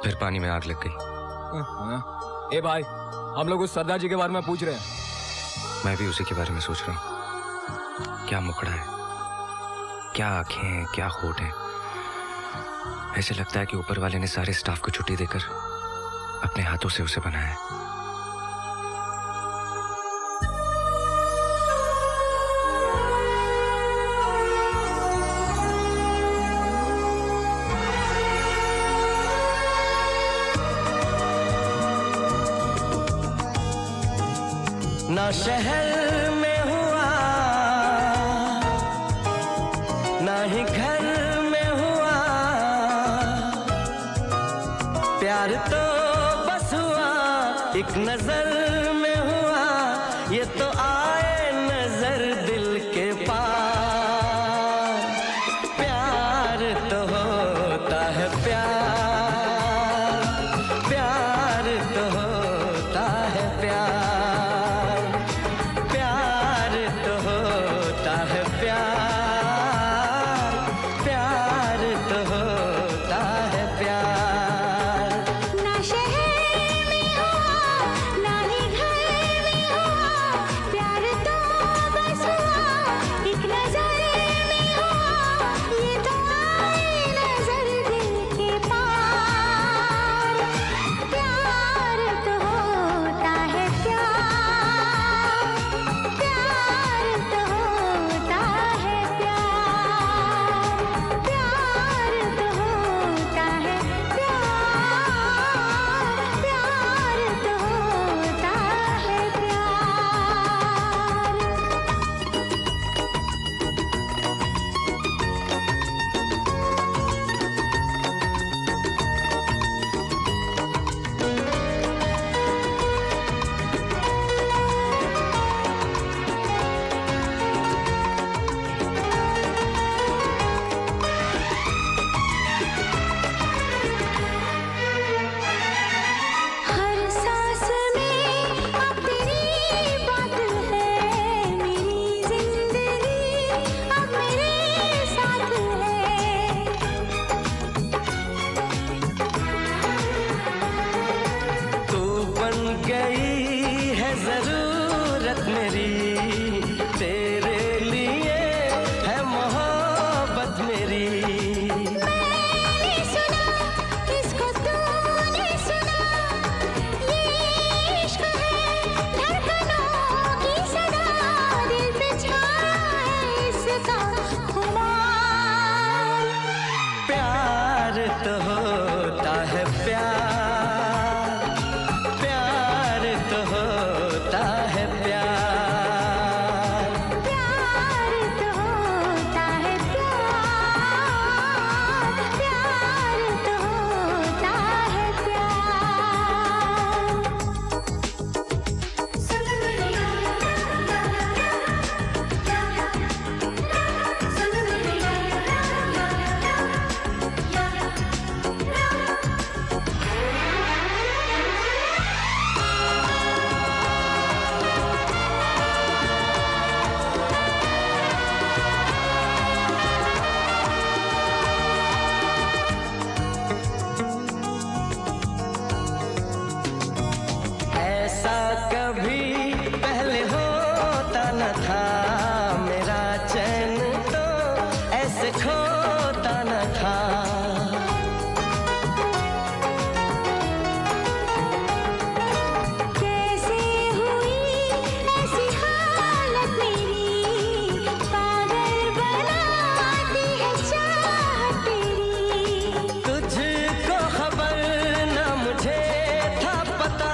फिर पानी में आग लग गई। ए भाई, हम लोग उस सरदार जी के बारे में पूछ रहे हैं। मैं भी उसी के बारे में सोच रहा हूँ। क्या मुखड़ा है, क्या आंखें हैं, क्या होठ है। ऐसे लगता है कि ऊपर वाले ने सारे स्टाफ को छुट्टी देकर अपने हाथों से उसे बनाया है। ना शहर में हुआ, ना ही घर में हुआ, प्यार तो बस हुआ एक नजर में हुआ, ये तो आए नजर दिल के पार। प्यार तो होता है प्यार, प्यार तो होता है प्यार, प्यार तो होता है प्यार, प्यार तो होता है प्यार। ना शहर में हुआ, ना ही घर में हुआ, प्यार तो बस हुआ एक नजर में हुआ, ये तो आए नजर दिल के पार। प्यार तो होता है प्यार, प्यार तो होता है प्यार, प्यार तो होता है प्यार, प्यार तो होता है हर सांस में अब तेरी बात है, मेरी जिंदगी अब मेरे साथ है। तू बन गई है जरूरत मेरी, तेरे लिए है मोहब्बत मेरी। मैंने सुना इसको तूने सुना, ये इश्क है धड़कनों की सदा, दिल पे छाया है इसका खुमार। प्यार तो होता है प्यार, प्यार तो होता है प्यार, प्यार तो होता है प्यार, प्यार तो होता है ऐसा कभी पहले होता न था, मेरा चैन तो ऐसे खोता न था। कैसे हुई ऐसी हालत मेरी, पागल बनाती है चाहत तेरी। तुझको खबर न मुझे था पता,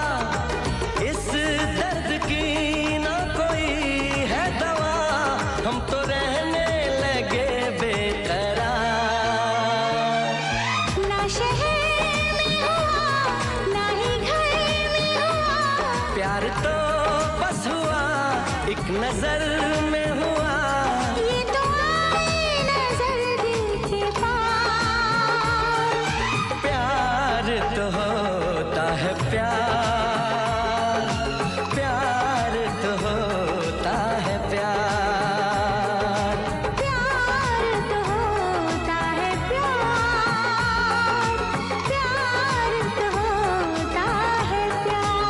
इस दर्द की न कोई है दवा, हम तो रहने लगे बेकरार। ना शहर में हुआ, ना ही घर में हुआ, प्यार तो बस हुआ एक नजर में हुआ, ये तो आए नजर दिल के पार। प्यार तो होता है प्यार, प्यार तो होता है प्यार, प्यार तो होता है प्यार, प्यार तो होता है प्यार।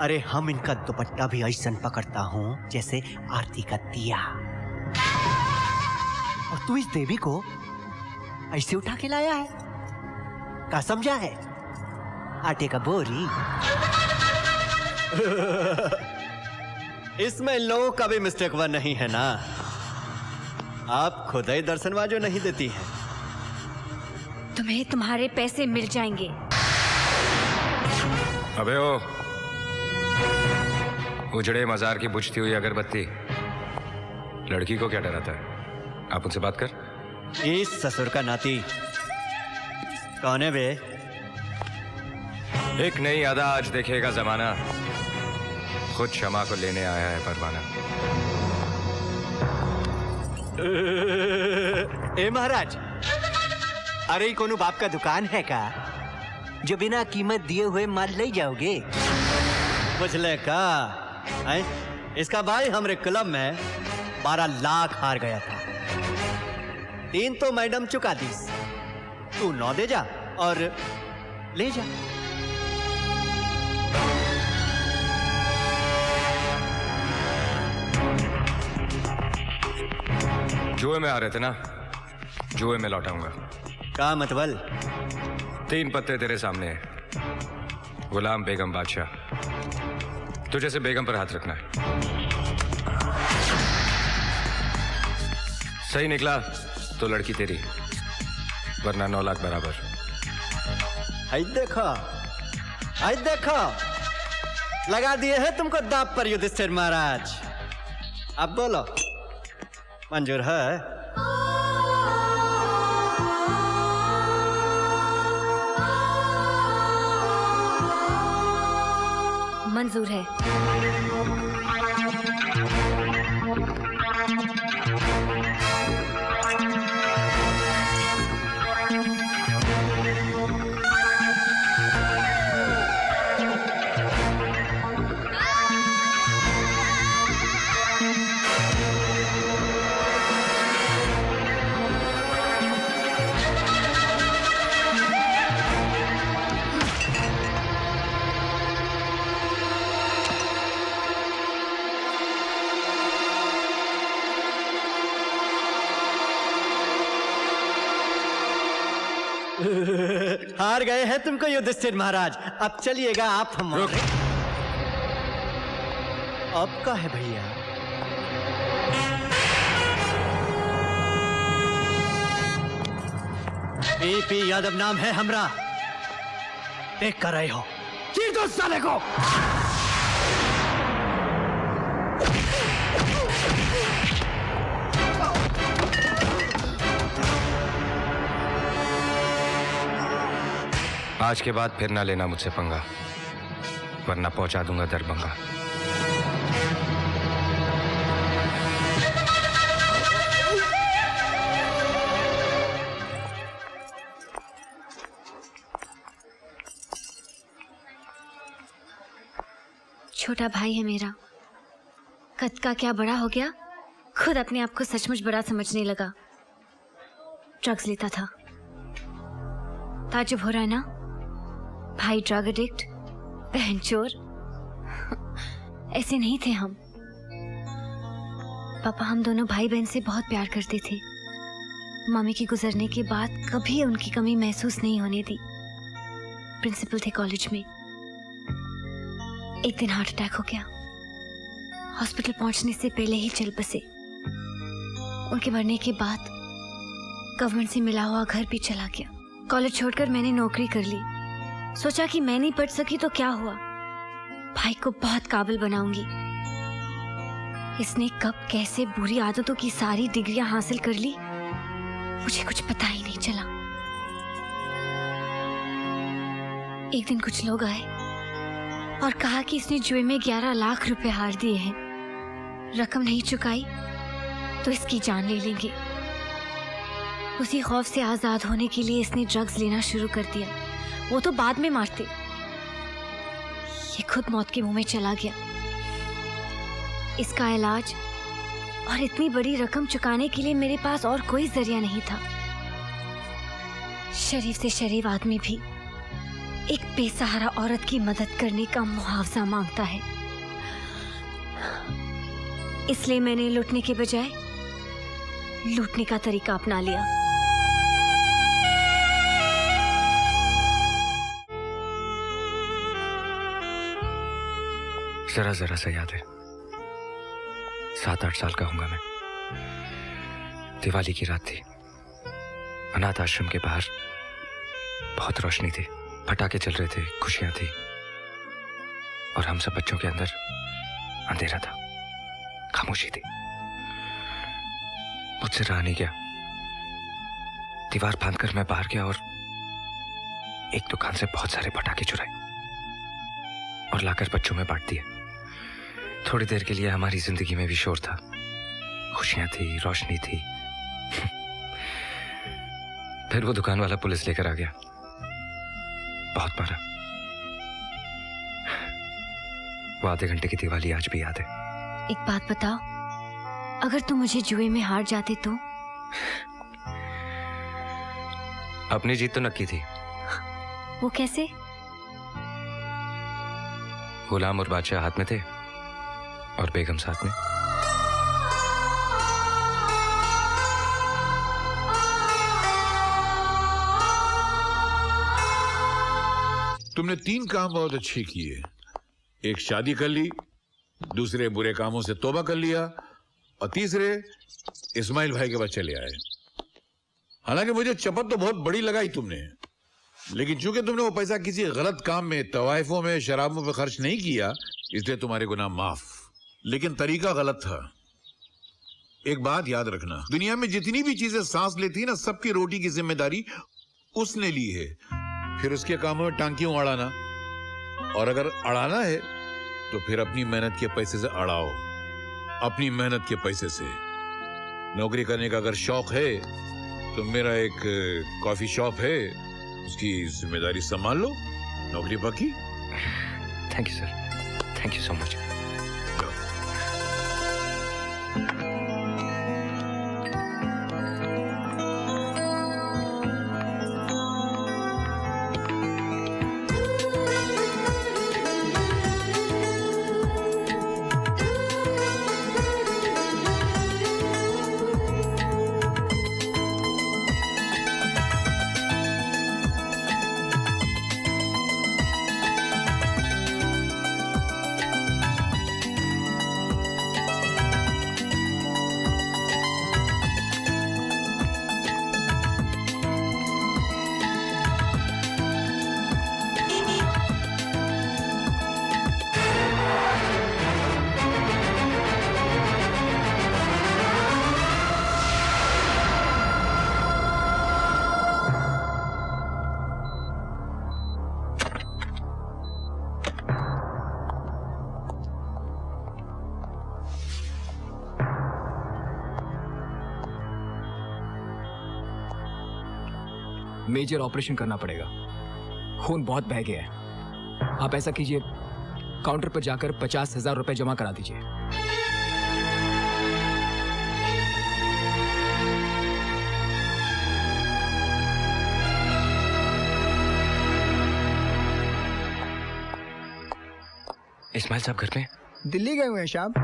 अरे हम इनका दुपट्टा भी ऐसन पकड़ता हूँ जैसे आरती का दिया। और तू इस देवी को ऐसे उठा के लाया है, क्या समझा है? आटे का बोरी। इसमें लोगों का भी मिस्टेक वन नहीं है ना? आप खुद ही दर्शनवा जो नहीं देती है। तुम्हें तुम्हारे पैसे मिल जाएंगे। अबे ओ उजड़े मजार की बुझती हुई अगरबत्ती, लड़की को क्या डराता है? आप उनसे बात कर। इस ससुर का नाती कौन है बे? एक नई अदा आज देखेगा जमाना, खुद क्षमा को लेने आया है परवाना। ए महाराज, अरे कोनो बाप का दुकान है का जो बिना कीमत दिए हुए माल ले जाओगे? बुझले का है? इसका भाई हमरे क्लब में 12 लाख हार गया था। 3 तो मैडम चुका दीस, तू 9 दे जा और ले जा। जुए में आ रहे थे ना, जुए में लौटाऊंगा। का मतलब? 3 पत्ते तेरे सामने है। गुलाम बेगम बादशाह, तुझे से बेगम पर हाथ रखना है। सही निकला तो लड़की तेरी, वरना 9 लाख बराबर। आई देखो लगा दिए हैं तुमको दांव पर युधिष्ठिर महाराज। अब बोलो, मंजूर है? मंजूर है। हार गए हैं तुमको युधिष्ठिर महाराज। अब चलिएगा आप हमारे। अब का है भैया? पी यादव नाम है हमरा, देख कर रहे हो। चीर दो साले को। आज के बाद फिर ना लेना मुझसे पंगा, वरना पहुंचा दूंगा दरभंगा। छोटा भाई है मेरा, कद का क्या बड़ा हो गया, खुद अपने आप को सचमुच बड़ा समझने लगा। ड्रग्स लेता था। ताजुब हो रहा है ना? भाई ड्रग एडिक्ट, बहन चोर। ऐसे नहीं थे हम। पापा हम दोनों भाई बहन से बहुत प्यार करते थे। मम्मी के गुजरने के बाद कभी उनकी कमी महसूस नहीं होने दी। प्रिंसिपल थे कॉलेज में। एक दिन हार्ट अटैक हो गया। हॉस्पिटल पहुंचने से पहले ही चल बसे। उनके मरने के बाद गवर्नमेंट से मिला हुआ घर भी चला गया। कॉलेज छोड़कर मैंने नौकरी कर ली। सोचा कि मैं नहीं पढ़ सकी तो क्या हुआ, भाई को बहुत काबिल बनाऊंगी। इसने कब कैसे बुरी आदतों की सारी डिग्रियां हासिल कर ली, मुझे कुछ पता ही नहीं चला। एक दिन कुछ लोग आए और कहा कि इसने जुए में 11 लाख रुपए हार दिए हैं। रकम नहीं चुकाई तो इसकी जान ले लेंगे। उसी खौफ से आजाद होने के लिए इसने ड्रग्स लेना शुरू कर दिया। वो तो बाद में मारते, ये खुद मौत के मुंह में चला गया। इसका इलाज और इतनी बड़ी रकम चुकाने के लिए मेरे पास और कोई जरिया नहीं था। शरीफ से शरीफ आदमी भी एक बेसहारा औरत की मदद करने का मुआवजा मांगता है। इसलिए मैंने लूटने के बजाय लूटने का तरीका अपना लिया। जरा जरा सा याद है, 7-8 साल का होऊंगा मैं। दिवाली की रात थी। अनाथ आश्रम के बाहर बहुत रोशनी थी, पटाखे चल रहे थे, खुशियां थी, और हम सब बच्चों के अंदर अंधेरा था, खामोशी थी। मुझसे रहा नहीं गया। दीवार फांदकर मैं बाहर गया और एक दुकान से बहुत सारे पटाखे चुराए और लाकर बच्चों में बांट दिए। थोड़ी देर के लिए हमारी जिंदगी में भी शोर था, खुशियां थी, रोशनी थी। फिर वो दुकान वाला पुलिस लेकर आ गया, बहुत मारा। वो आधे घंटे की दिवाली आज भी याद है। एक बात बताओ, अगर तुम मुझे जुए में हार जाते तो? अपनी जीत तो नक्की थी। वो कैसे? गुलाम और बादशाह हाथ में थे और बेगम साथ में। तुमने 3 काम बहुत अच्छे किए। एक, शादी कर ली, दूसरे, बुरे कामों से तौबा कर लिया, और तीसरे, इस्माइल भाई के बच्चे ले आए। हालांकि मुझे चपत तो बहुत बड़ी लगाई तुमने, लेकिन चूंकि तुमने वो पैसा किसी गलत काम में, तवाइफों में, शराबों पे खर्च नहीं किया, इसलिए तुम्हारे गुनाह माफ। लेकिन तरीका गलत था। एक बात याद रखना, दुनिया में जितनी भी चीजें सांस लेती है ना, सबकी रोटी की जिम्मेदारी उसने ली है। फिर उसके कामों में टांग क्यों अड़ाना? और अगर अड़ाना है तो फिर अपनी मेहनत के पैसे से अड़ाओ, अपनी मेहनत के पैसे से। नौकरी करने का अगर शौक है तो मेरा एक कॉफी शॉप है, उसकी जिम्मेदारी संभाल लो। नौकरी पक्की? Thank you sir, thank you so much. Major operation करना पड़ेगा, खून बहुत बह गया है। आप ऐसा कीजिए, काउंटर पर जाकर 50,000 रुपए जमा करा दीजिए। इस्माइल साहब घर में? दिल्ली गए हुए हैं साहब।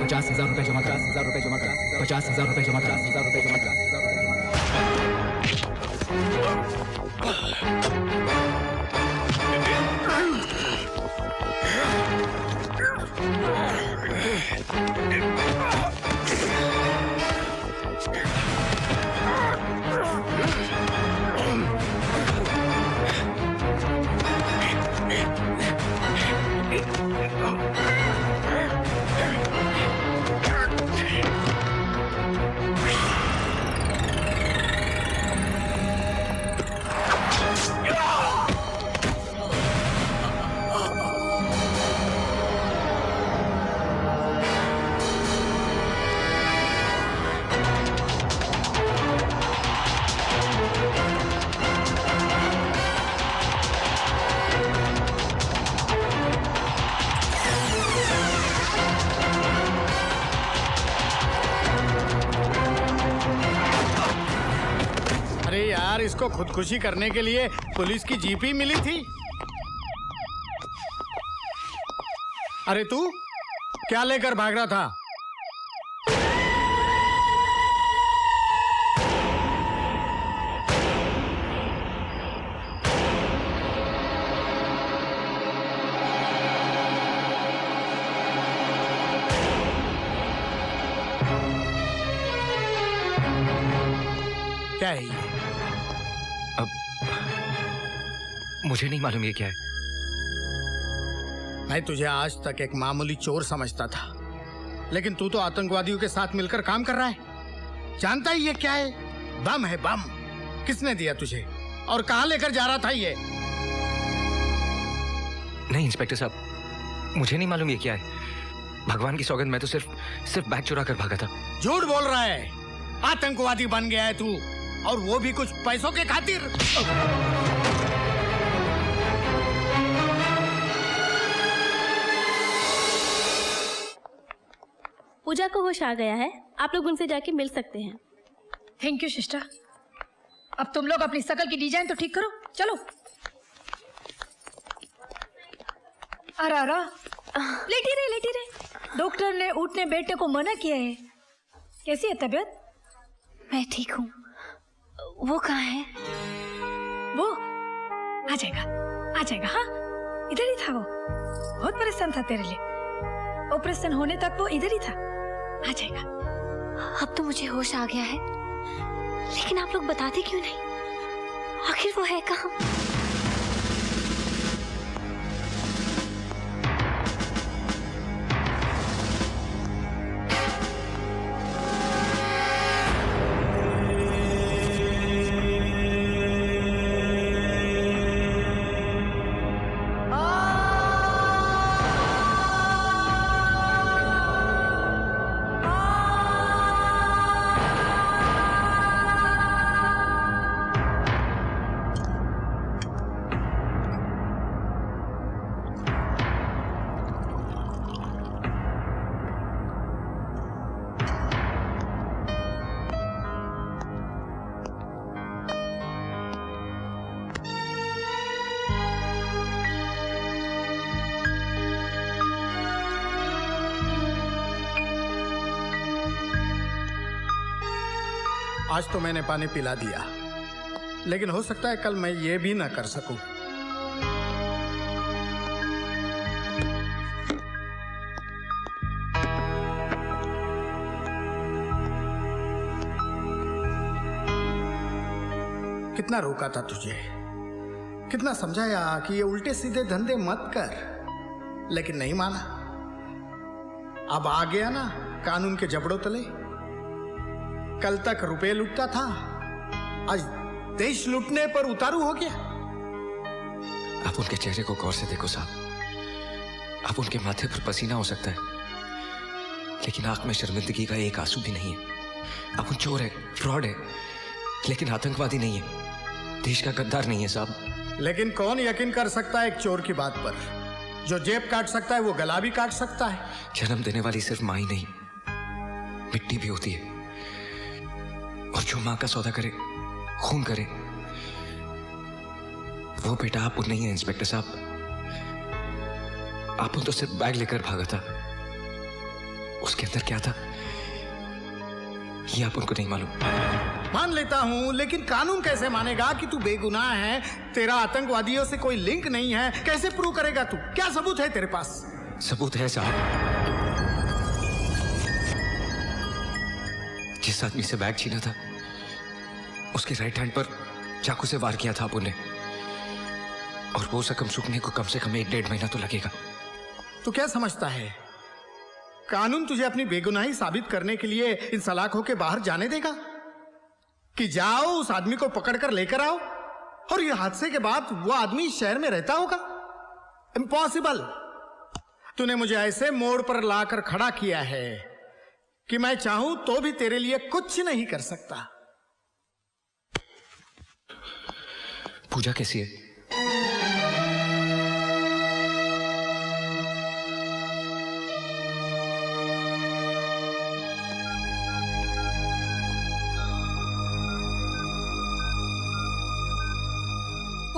₹50,000 जमा करा, ₹50,000 जमा करा, ₹50,000 जमा करा, ₹50,000 जमा करा। इसको खुदकुशी करने के लिए पुलिस की जीप ही मिली थी। अरे तू क्या लेकर भाग रहा था? क्या है ये? अब मुझे नहीं मालूम ये क्या है। मैं तुझे आज तक एक मामूली चोर समझता था, लेकिन तू तो आतंकवादियों के साथ मिलकर काम कर रहा है। जानता ही ये क्या है? बम है, बम। किसने दिया तुझे और कहां लेकर जा रहा था ये? नहीं इंस्पेक्टर साहब, मुझे नहीं मालूम ये क्या है। भगवान की सौगंध, मैं तो सिर्फ बैग चुरा कर भागा था। झूठ बोल रहा है। आतंकवादी बन गया है तू, और वो भी कुछ पैसों के खातिर। पूजा को होश आ गया है, आप लोग उनसे जाके मिल सकते हैं। Thank you sister. अब तुम लोग अपनी शकल की डिजाइन तो ठीक करो, चलो। अरे लेटी रहे। डॉक्टर ने उठने बैठने को मना किया है। कैसी है तबीयत? मैं ठीक हूँ। वो कहाँ है? वो आ जाएगा। हाँ, इधर ही था वो। बहुत परेशान था तेरे लिए। ऑपरेशन होने तक वो इधर ही था। आ जाएगा। अब तो मुझे होश आ गया है, लेकिन आप लोग बताते क्यों नहीं? आखिर वो है कहाँ? आज तो मैंने पानी पिला दिया, लेकिन हो सकता है कल मैं ये भी ना कर सकूं। कितना रोका था तुझे, कितना समझाया कि ये उल्टे सीधे धंधे मत कर, लेकिन नहीं माना। अब आ गया ना कानून के जबड़ों तले। कल तक रुपए लूटता था, आज देश लूटने पर उतारू हो गया। आप उनके चेहरे को गौर से देखो साहब। आप उनके माथे पर पसीना हो सकता है, लेकिन आंख में शर्मिंदगी का एक आंसू भी नहीं है। आप चोर है, फ्रॉड है, लेकिन आतंकवादी नहीं है, देश का गद्दार नहीं है साहब। लेकिन कौन यकीन कर सकता है एक चोर की बात पर? जो जेब काट सकता है वो गला भी काट सकता है। जन्म देने वाली सिर्फ माँ ही नहीं, मिट्टी भी होती है। और जो माँ का सौदा करे, खून करे, वो बेटा आप नहीं है इंस्पेक्टर साहब। आप तो सिर्फ बैग लेकर भागा था, उसके अंदर क्या था ये आप उनको नहीं मालूम। मान लेता हूं, लेकिन कानून कैसे मानेगा कि तू बेगुनाह है, तेरा आतंकवादियों से कोई लिंक नहीं है? कैसे प्रूव करेगा तू? क्या सबूत है तेरे पास? सबूत है साहब। जिस आदमी से बैग छीना था, उसके राइट हैंड पर चाकू से वार किया था आपने, और वो जख्म सूखने को कम से कम 1-1.5 महीना तो लगेगा। तू क्या समझता है कानून तुझे अपनी बेगुनाही साबित करने के लिए इन सलाखों के बाहर जाने देगा? कि जाओ उस आदमी को पकड़कर लेकर आओ, और ये हादसे के बाद वो आदमी शहर में रहता होगा? इम्पॉसिबल। तूने मुझे ऐसे मोड़ पर लाकर खड़ा किया है कि मैं चाहूं तो भी तेरे लिए कुछ नहीं कर सकता। पूजा कैसी है?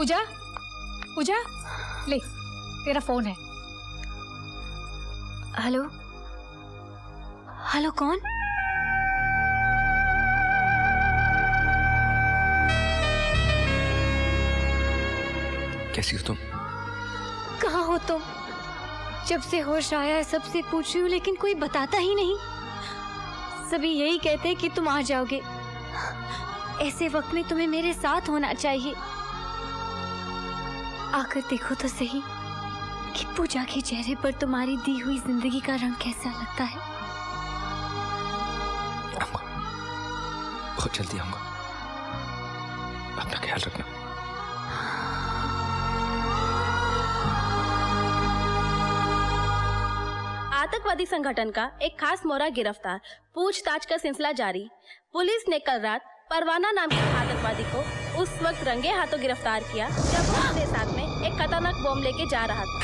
पूजा, पूजा, ले तेरा फोन है। हेलो, हेलो कौन? कैसी हो तुम? कहाँ हो तुम? जब से होश आया है सबसे पूछ रही हूँ लेकिन कोई बताता ही नहीं। सभी यही कहते हैं कि तुम आ जाओगे। ऐसे वक्त में तुम्हें मेरे साथ होना चाहिए। आकर देखो तो सही कि पूजा के चेहरे पर तुम्हारी दी हुई जिंदगी का रंग कैसा लगता है। बहुत जल्दी आऊंगा, अपना ख्याल रखना। आतंकवादी संगठन का एक खास मोहरा गिरफ्तार, पूछताछ का सिलसिला जारी। पुलिस ने कल रात परवाना नाम के आतंकवादी को उस वक्त रंगे हाथों गिरफ्तार किया जब वो अपने साथ में एक खतरनाक बम लेके जा रहा था।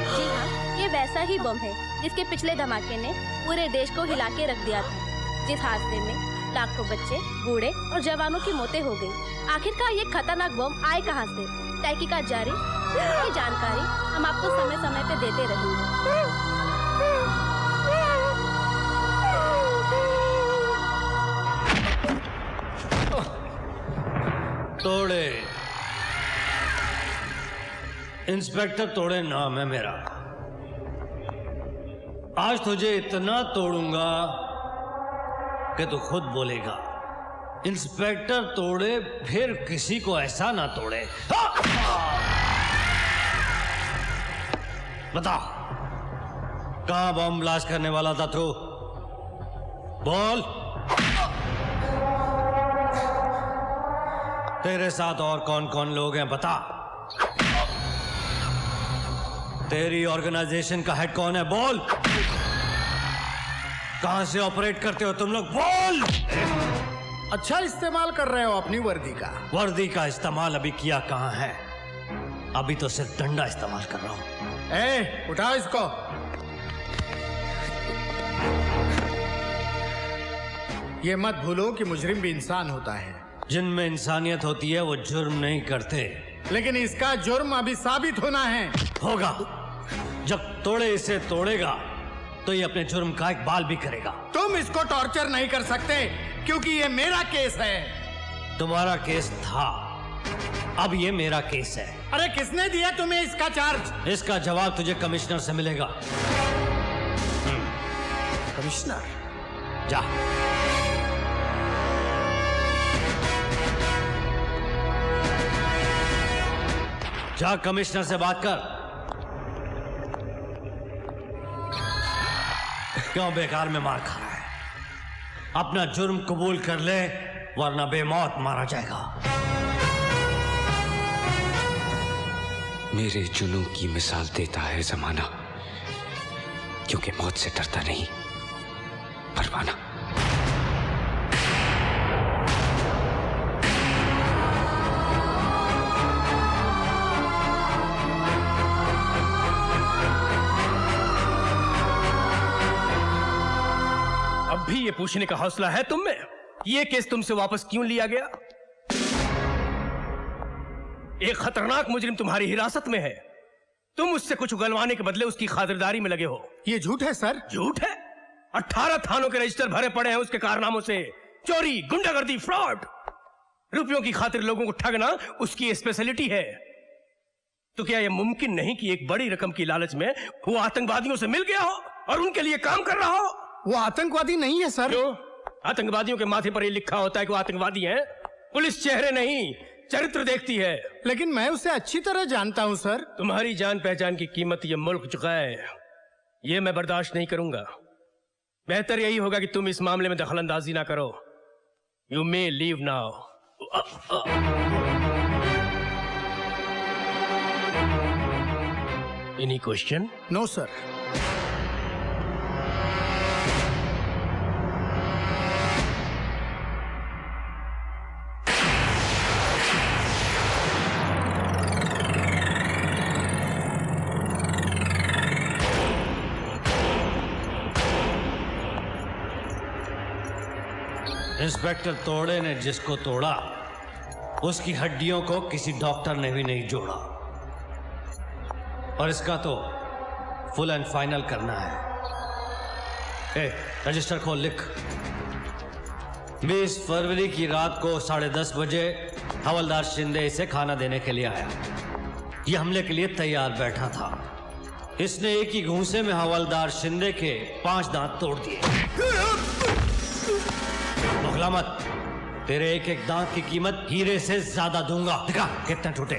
जी हाँ, ये वैसा ही बम है जिसके पिछले धमाके ने पूरे देश को हिला के रख दिया था, जिस हादसे में लाखों बच्चे, बूढ़े और जवानों की मौतें हो गई। आखिरकार ये खतरनाक बम आए कहाँ से? तहकीकात जारी, इसकी जानकारी हम आपको समय समय पे देते रहेंगे। तोड़े, इंस्पेक्टर तोड़े नाम है मेरा। आज तुझे इतना तोड़ूंगा कि तू खुद बोलेगा इंस्पेक्टर तोड़े, फिर किसी को ऐसा ना तोड़े। बता, कहां बम ब्लास्ट करने वाला था तू? बोल। तेरे साथ और कौन कौन लोग हैं बता। तेरी ऑर्गेनाइजेशन का हेड कौन है? बोल। कहां से ऑपरेट करते हो तुम लोग? बोल। अच्छा इस्तेमाल कर रहे हो अपनी वर्दी का। वर्दी का इस्तेमाल अभी किया कहां है? अभी तो सिर्फ डंडा इस्तेमाल कर रहा हूं। ए, उठाओ इसको। ये मत भूलो कि मुजरिम भी इंसान होता है। जिनमें इंसानियत होती है वो जुर्म नहीं करते। लेकिन इसका जुर्म अभी साबित होना है। होगा। जब तोड़े इसे तोड़ेगा तो ये अपने जुर्म का एक बाल भी करेगा। तुम इसको टॉर्चर नहीं कर सकते क्योंकि ये मेरा केस है। तुम्हारा केस था, अब ये मेरा केस है। अरे किसने दिया तुम्हें इसका चार्ज? इसका जवाब तुझे कमिश्नर से मिलेगा। कमिश्नर? जा। जा कमिश्नर से बात कर। क्यों बेकार में मार खा रहा है? अपना जुर्म कबूल कर ले वरना बेमौत मारा जाएगा। मेरे जुनून की मिसाल देता है जमाना, क्योंकि मौत से डरता नहीं परवाना। अब भी ये पूछने का हौसला है तुम में? ये केस तुमसे वापस क्यों लिया गया? एक खतरनाक मुजरिम तुम्हारी हिरासत में है। तुम उससे कुछ उगलवाने के बदले उसकी खातिरदारी में लगे हो। ये झूठ है सर। झूठ है? 18 थानों के रजिस्टर भरे पड़े हैं उसके कारनामों से। चोरी, गुंडागर्दी, फ्रॉड, रुपयों की खातिर लोगों को ठगना उसकी स्पेशलिटी है। तो क्या यह मुमकिन नहीं कि एक बड़ी रकम की लालच में वो आतंकवादियों से मिल गया हो और उनके लिए काम कर रहा हो? वो आतंकवादी नहीं है सर। क्यों? आतंकवादियों के माथे पर ये लिखा होता है कि वो आतंकवादी हैं। पुलिस चेहरे नहीं चरित्र देखती है। लेकिन मैं उसे अच्छी तरह जानता हूं सर। तुम्हारी जान पहचान की कीमत ये मुल्क चुका है, ये मैं बर्दाश्त नहीं करूंगा। बेहतर यही होगा कि तुम इस मामले में दखलंदाजी ना करो। You may leave now. Any question? No sir. Inspector तोड़े ने जिसको तोड़ा उसकी हड्डियों को किसी डॉक्टर ने भी नहीं जोड़ा, और इसका तो फुल एंड फाइनल करना है। रजिस्टर खोल, लिख। 20 फरवरी की रात को 10:30 बजे हवलदार शिंदे इसे खाना देने के लिए आया। यह हमले के लिए तैयार बैठा था। इसने एक ही घूंसे में हवलदार शिंदे के 5 दांत तोड़ दिए। बखला मत, तेरे एक एक दांत की कीमत हीरे से ज्यादा दूंगा। दिखा कितने टूटे।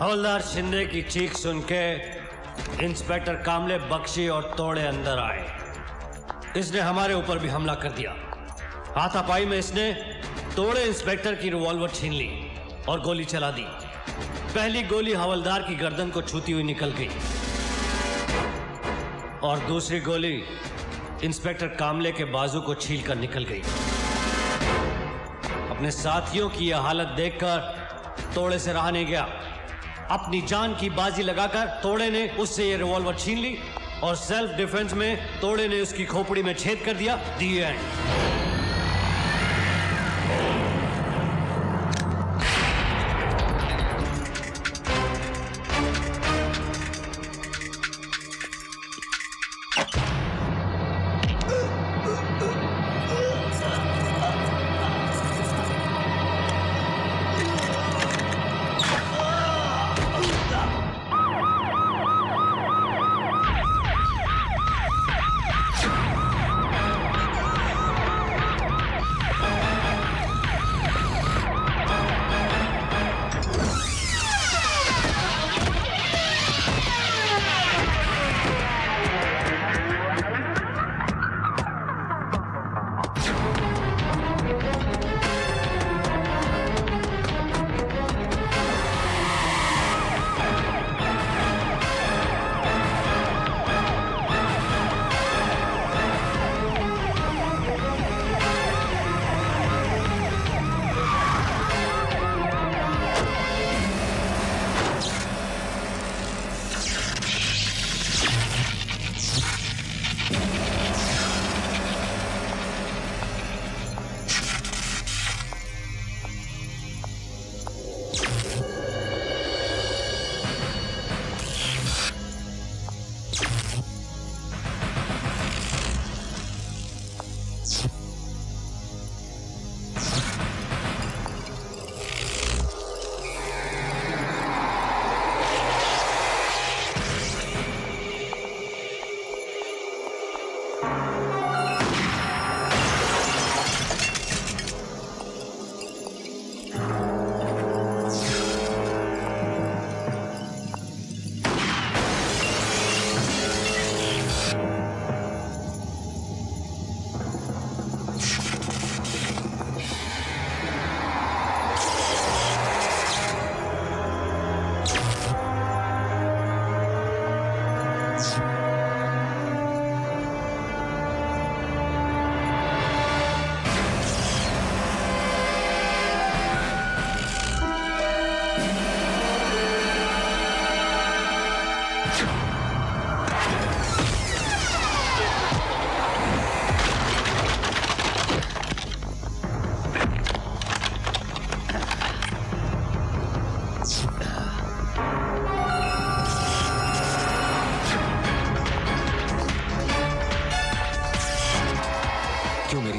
हवलदार शिंदे की चीख सुन के इंस्पेक्टर कामले, बख्शी और तोड़े अंदर आए। इसने हमारे ऊपर भी हमला कर दिया। हाथापाई में इसने तोड़े इंस्पेक्टर की रिवॉल्वर छीन ली और गोली चला दी। पहली गोली हवलदार की गर्दन को छूती हुई निकल गई और दूसरी गोली इंस्पेक्टर कामले के बाजू को छीलकर निकल गई। अपने साथियों की यह हालत देखकर तोड़े से रहा नहीं गया। अपनी जान की बाजी लगाकर तोड़े ने उससे यह रिवॉल्वर छीन ली और सेल्फ डिफेंस में तोड़े ने उसकी खोपड़ी में छेद कर दिया। दी एंड।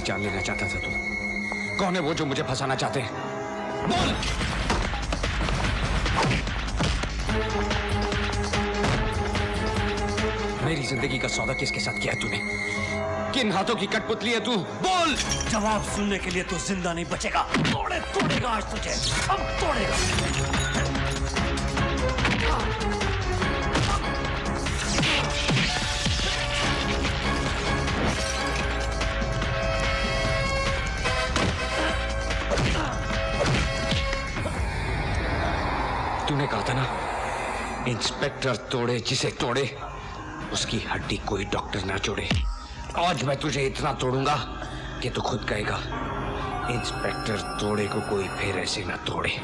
जान लेना चाहता था तू? कौन है वो जो मुझे फंसाना चाहते हैं? बोल! मेरी जिंदगी का सौदा किसके साथ किया तूने? किन हाथों की कठपुतली है तू? बोल! जवाब सुनने के लिए तू जिंदा नहीं बचेगा। तोड़ेगा आज तुझे, अब तोड़ेगा। तूने कहा था ना, इंस्पेक्टर तोड़े जिसे तोड़े उसकी हड्डी कोई डॉक्टर ना जोड़े। आज मैं तुझे इतना तोड़ूंगा कि तू खुद कहेगा इंस्पेक्टर तोड़े को कोई फिर ऐसे ना तोड़े।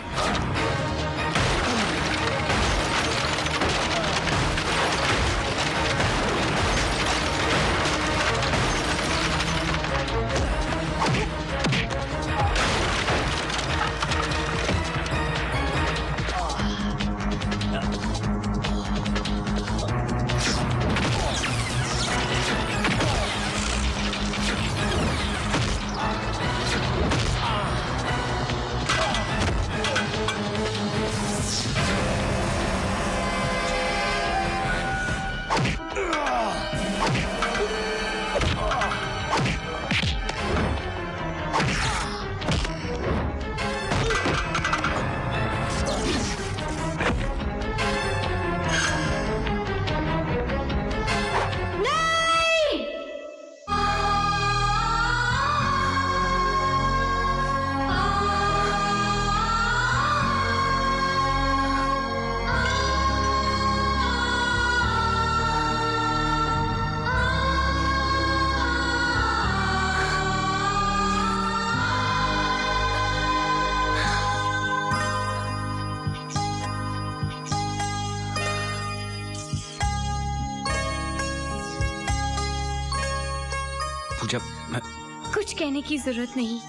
कुछ कहने की जरूरत नहीं,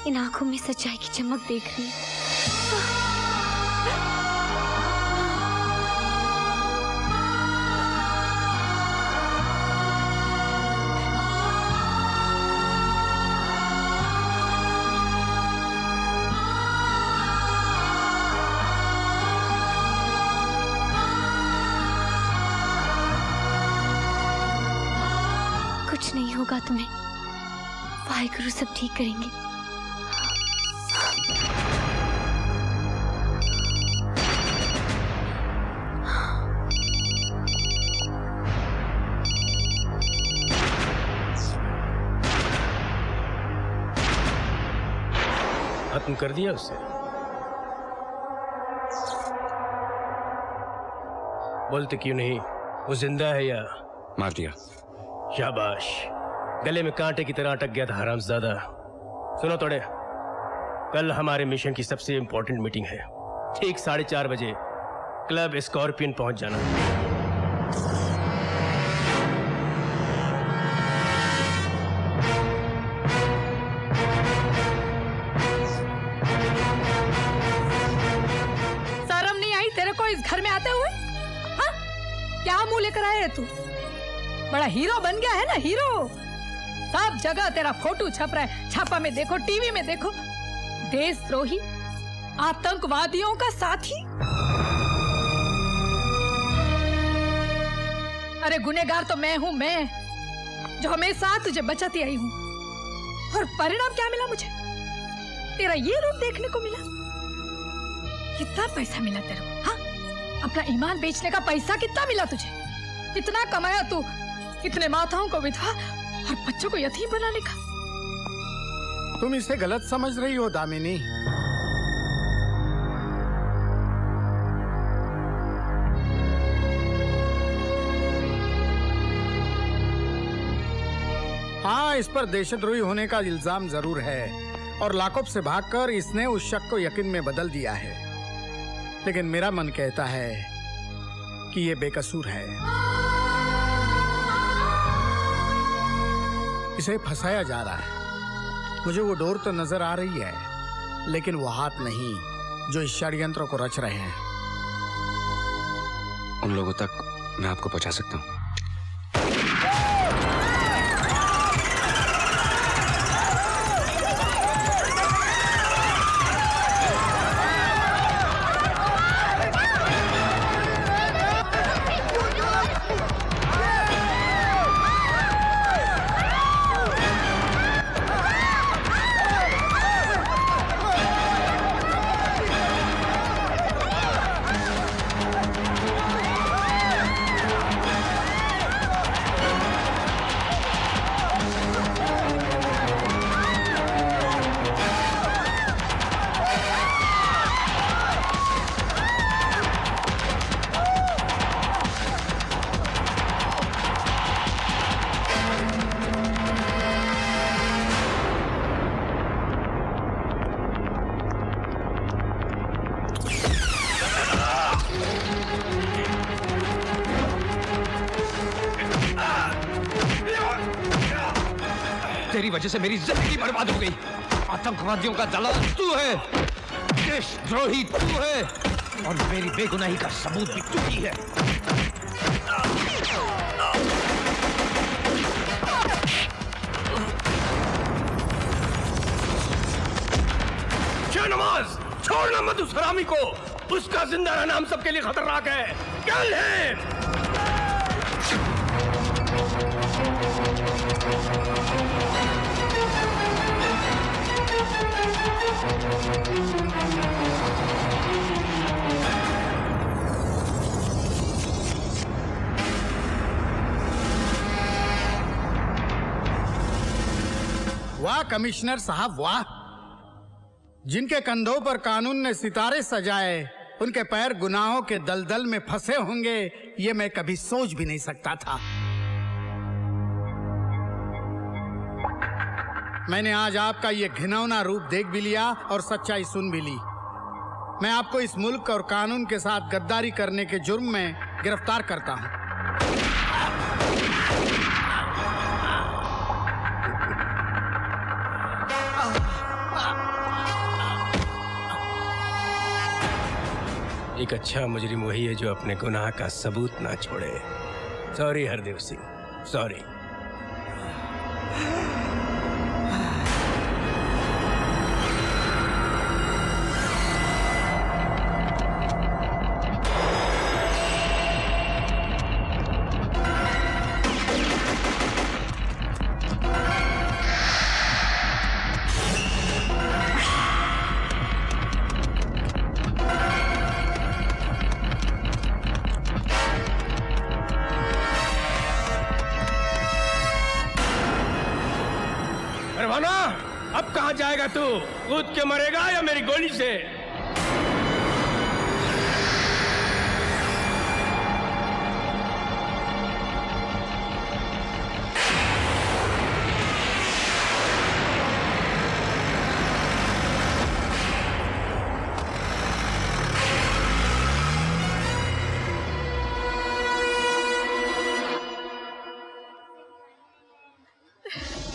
इन आंखों में सच्चाई की चमक देख रही हूँ। कुछ नहीं होगा तुम्हें, वाहिगुरु सब ठीक करेंगे। खत्म कर दिया उससे? बोलते क्यों नहीं? वो जिंदा है या मार दिया? शाबाश, गले में कांटे की तरह अटक गया था हरामजादा। सुनो तोड़े, कल हमारे मिशन की सबसे इंपॉर्टेंट मीटिंग है। ठीक 4:30 बजे क्लब स्कॉर्पियन पहुंच जाना। शर्म नहीं आई तेरे को इस घर में आते हुए? हाँ? क्या मुंह लेकर आए तू? बड़ा हीरो बन गया है ना, हीरो। सब जगह तेरा फोटो छप रहा है, छापा में देखो, टीवी में देखो। देशद्रोही, आतंकवादियों का साथी। अरे गुनहगार तो मैं हूँ, मैं जो हमेशा तुझे बचाती आई हूँ। और परिणाम क्या मिला मुझे? तेरा ये रूप देखने को मिला। कितना पैसा मिला तेरे को? हाँ, अपना ईमान बेचने का पैसा कितना मिला तुझे? इतना कमाया तू, इतने माताओं को विधवा और बच्चों को यतीम बनाने का। तुम इसे गलत समझ रही हो दामिनी। हाँ, इस पर देशद्रोही होने का इल्जाम जरूर है और लाकअप से भागकर इसने उस शक को यकीन में बदल दिया है। लेकिन मेरा मन कहता है कि ये बेकसूर है। इसे फंसाया जा रहा है। मुझे वो डोर तो नजर आ रही है, लेकिन वो हाथ नहीं जो इस षड्यंत्र को रच रहे हैं। उन लोगों तक मैं आपको पहुंचा सकता हूं। तेरी वजह से मेरी जिंदगी बर्बाद हो गई। आतंकवादियों का दलाल तू है, देशद्रोही तू है और मेरी बेगुनाही का सबूत भी तू ही है। शाहनवाज, छोड़ना मत उस हरामी को। उसका जिंदा रहना हम सबके लिए खतरनाक है। कल है। वाह कमिश्नर साहब वाह। जिनके कंधों पर कानून ने सितारे सजाए, उनके पैर गुनाहों के दलदल में फंसे होंगे, ये मैं कभी सोच भी नहीं सकता था। मैंने आज आपका ये घिनौना रूप देख भी लिया और सच्चाई सुन भी ली। मैं आपको इस मुल्क और कानून के साथ गद्दारी करने के जुर्म में गिरफ्तार करता हूं। एक अच्छा मुजरिम वही है जो अपने गुनाह का सबूत ना छोड़े। Sorry Hardev Singh, sorry. परवाना, अब कहाँ जाएगा तू? कूद के मरेगा या मेरी गोली से?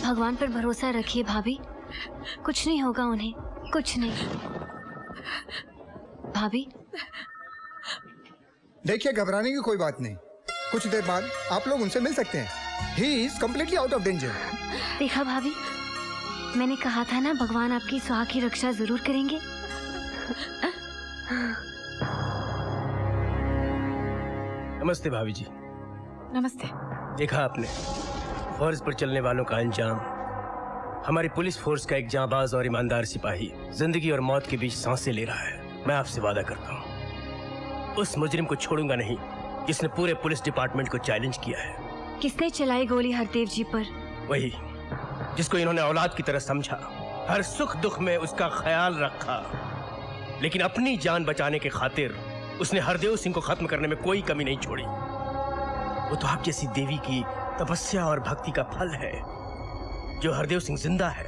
भगवान पर भरोसा रखिए भाभी, कुछ नहीं होगा उन्हें, कुछ नहीं। भाभी देखिए, घबराने की कोई बात नहीं, कुछ देर बाद आप लोग उनसे मिल सकते हैं। He is completely out of danger. देखा भाभी, मैंने कहा था ना, भगवान आपकी सुहाग की रक्षा जरूर करेंगे। नमस्ते भाभी जी। नमस्ते। देखा आपने, फर्ज पर चलने वालों का अंजाम। हमारी पुलिस फोर्स का एक जांबाज और ईमानदार सिपाही जिंदगी और मौत के बीच सांसें ले रहा है। मैं आपसे वादा करता हूँ, उस मुजरिम को छोड़ूंगा नहीं जिसने पूरे पुलिस डिपार्टमेंट को चैलेंज किया है। किसने चलाई गोली हरदेव जी पर? वही जिसको इन्होंने औलाद की तरह समझा, हर सुख दुख में उसका ख्याल रखा, लेकिन अपनी जान बचाने के खातिर उसने हरदेव सिंह को खत्म करने में कोई कमी नहीं छोड़ी। वो तो आप जैसी देवी की तपस्या और भक्ति का फल है जो हरदेव सिंह जिंदा है,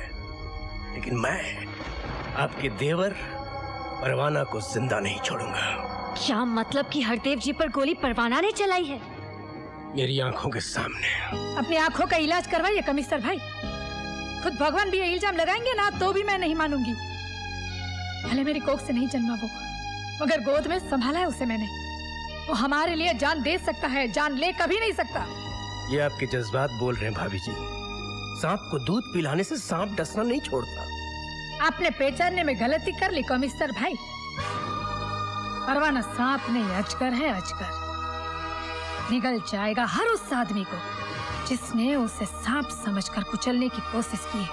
लेकिन मैं आपके देवर परवाना को जिंदा नहीं छोड़ूंगा। क्या मतलब कि हरदेव जी पर गोली परवाना ने चलाई है? मेरी आंखों के सामने। अपनी आंखों का इलाज करवाइए कमिश्नर भाई। खुद भगवान भी ये इल्जाम लगाएंगे ना तो भी मैं नहीं मानूंगी। भले मेरी कोख से नहीं जन्मा वो, मगर गोद में संभाला है उसे मैंने। वो हमारे लिए जान दे सकता है, जान ले कभी नहीं सकता। ये आपके जज्बात बोल रहे हैं भाभी जी। सांप को दूध पिलाने से सांप डसना नहीं छोड़ता। आपने पहचानने में गलती कर ली कमिश्नर भाई। परवाना सांप नहीं, अजगर है, अजगर। निगल जाएगा हर उस आदमी को जिसने उसे सांप समझकर कुचलने की कोशिश की है।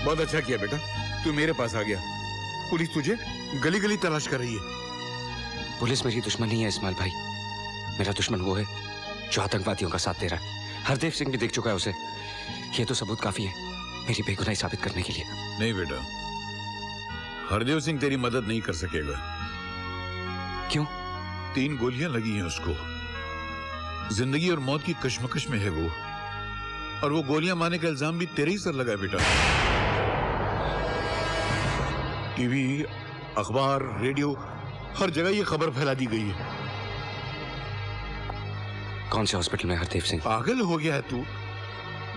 बहुत अच्छा किया बेटा, तू मेरे पास आ गया। पुलिस तुझे गली गली तलाश कर रही है। पुलिस मेरी दुश्मन नहीं है इस्माइल भाई, मेरा दुश्मन वो है जो आतंकवादियों का साथ दे रहा है। हरदेव सिंह भी देख चुका है उसे। ये तो सबूत काफी है मेरी बेगुनाही साबित करने के लिए। नहीं बेटा, हरदेव सिंह तेरी मदद नहीं कर सकेगा। क्यों? 3 गोलियां लगी हैं उसको। जिंदगी और मौत की कश्मकश में है वो, और वो गोलियां मारने का इल्जाम भी तेरे ही सर लगा है बेटा। टीवी, अखबार, रेडियो, हर जगह ये खबर फैला दी गई है। कौन से हॉस्पिटल में हरदेव सिंह? पागल हो गया है तू?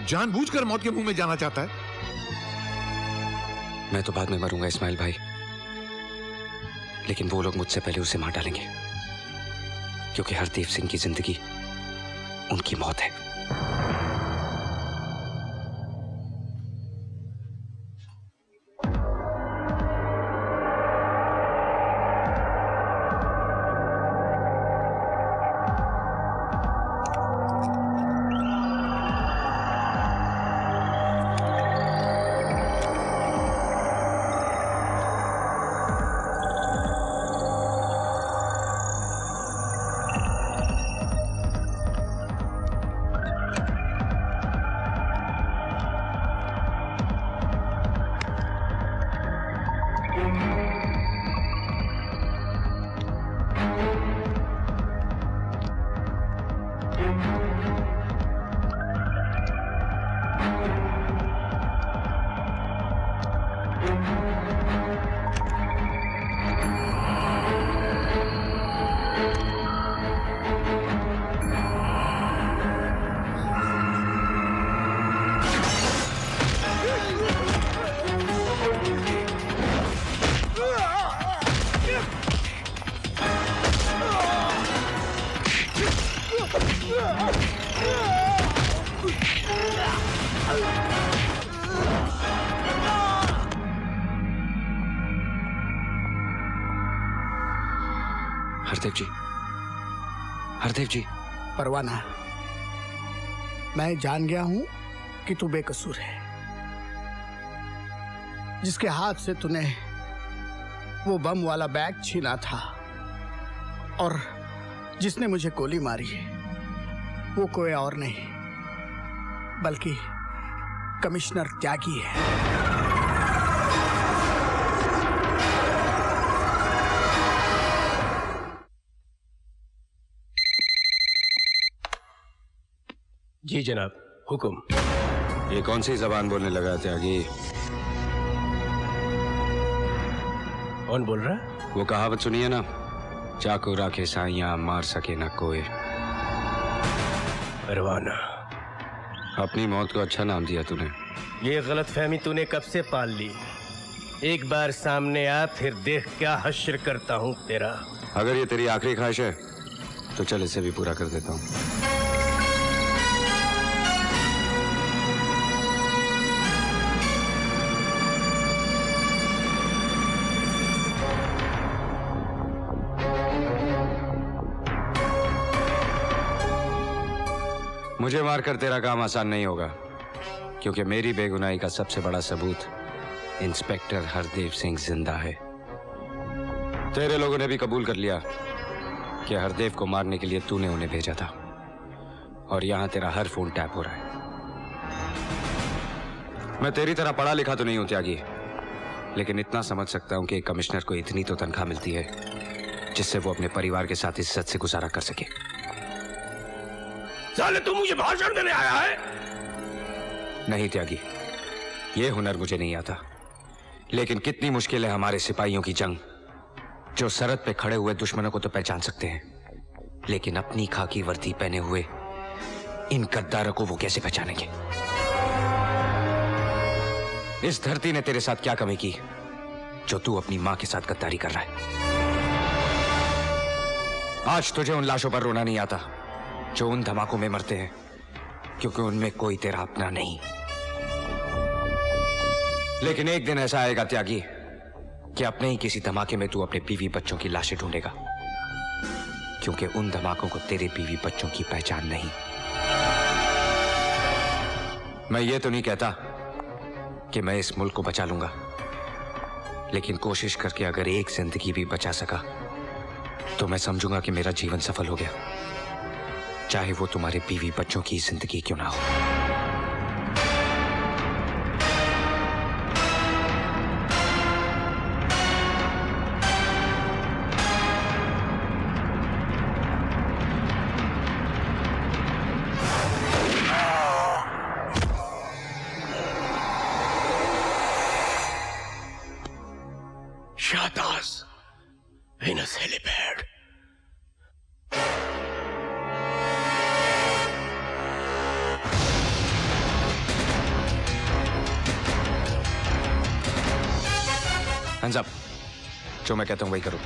जानबूझकर मौत के मुंह में जाना चाहता है? मैं तो बाद में मरूंगा इस्माइल भाई, लेकिन वो लोग मुझसे पहले उसे मार डालेंगे, क्योंकि हरदेव सिंह की जिंदगी उनकी मौत है। हरदेव जी। परवाना, मैं जान गया हूं कि तू बेकसूर है। जिसके हाथ से तूने वो बम वाला बैग छीना था और जिसने मुझे गोली मारी है वो कोई और नहीं बल्कि कमिश्नर त्यागी है। जी जनाब, हुक्म। ये कौन सी जबान बोलने लगा त्यागी? कौन बोल रहा? वो कहावत सुनिए ना, चाकू राखे साइयां मार सके ना कोई। परवाना, अपनी मौत को अच्छा नाम दिया तूने। ये गलतफहमी तूने कब से पाल ली? एक बार सामने आ, फिर देख क्या हश्र करता हूँ तेरा। अगर ये तेरी आखिरी ख्वाहिश है तो चल इसे भी पूरा कर देता हूँ। मुझे मारकर तेरा काम आसान नहीं होगा, क्योंकि मेरी बेगुनाही का सबसे बड़ा सबूत इंस्पेक्टर हरदेव सिंह जिंदा है। तेरे लोगों ने भी कबूल कर लिया कि हरदेव को मारने के लिए तूने उन्हें भेजा था, और यहां तेरा हर फोन टैप हो रहा है। मैं तेरी तरह पढ़ा लिखा तो नहीं हूं त्यागी, लेकिन इतना समझ सकता हूं कि एक कमिश्नर को इतनी तो तनख्वाह मिलती है जिससे वो अपने परिवार के साथ इज्जत से गुजारा कर सके। साले तू मुझे भाषण देने आया है? नहीं त्यागी, ये हुनर मुझे नहीं आता, लेकिन कितनी मुश्किल है हमारे सिपाहियों की जंग, जो सरहद पे खड़े हुए दुश्मनों को तो पहचान सकते हैं, लेकिन अपनी खाकी वर्दी पहने हुए इन गद्दारों को वो कैसे पहचानेंगे? इस धरती ने तेरे साथ क्या कमी की जो तू अपनी मां के साथ गद्दारी कर रहा है? आज तुझे उन लाशों पर रोना नहीं आता जो उन धमाकों में मरते हैं, क्योंकि उनमें कोई तेरा अपना नहीं। लेकिन एक दिन ऐसा आएगा त्यागी कि अपने ही किसी धमाके में तू अपने बीवी बच्चों की लाशें ढूंढेगा, क्योंकि उन धमाकों को तेरे बीवी बच्चों की पहचान नहीं। मैं ये तो नहीं कहता कि मैं इस मुल्क को बचा लूंगा, लेकिन कोशिश करके अगर एक जिंदगी भी बचा सका तो मैं समझूंगा कि मेरा जीवन सफल हो गया, चाहे वो तुम्हारे बीवी बच्चों की जिंदगी क्यों ना हो। Shahtaj Venus helipad. Hands up. जो मैं कहता हूं वही करो।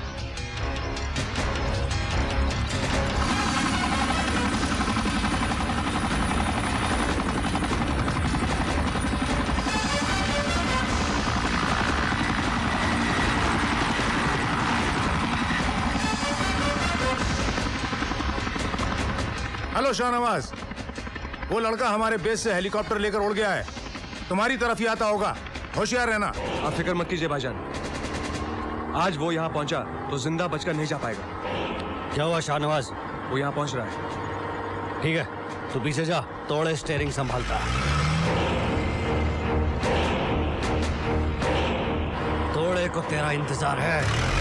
हेलो शाहनवाज, वो लड़का हमारे बेस से हेलीकॉप्टर लेकर उड़ गया है, तुम्हारी तरफ ही आता होगा, होशियार रहना। आप फिक्र मत कीजिए भाईजान, आज वो यहाँ पहुंचा तो जिंदा बचकर नहीं जा पाएगा। क्या हुआ शाहनवाज? वो यहाँ पहुंच रहा है। ठीक है, तू पीछे जा, तोड़े स्टीयरिंग संभालता। तोड़े को तेरा इंतजार है।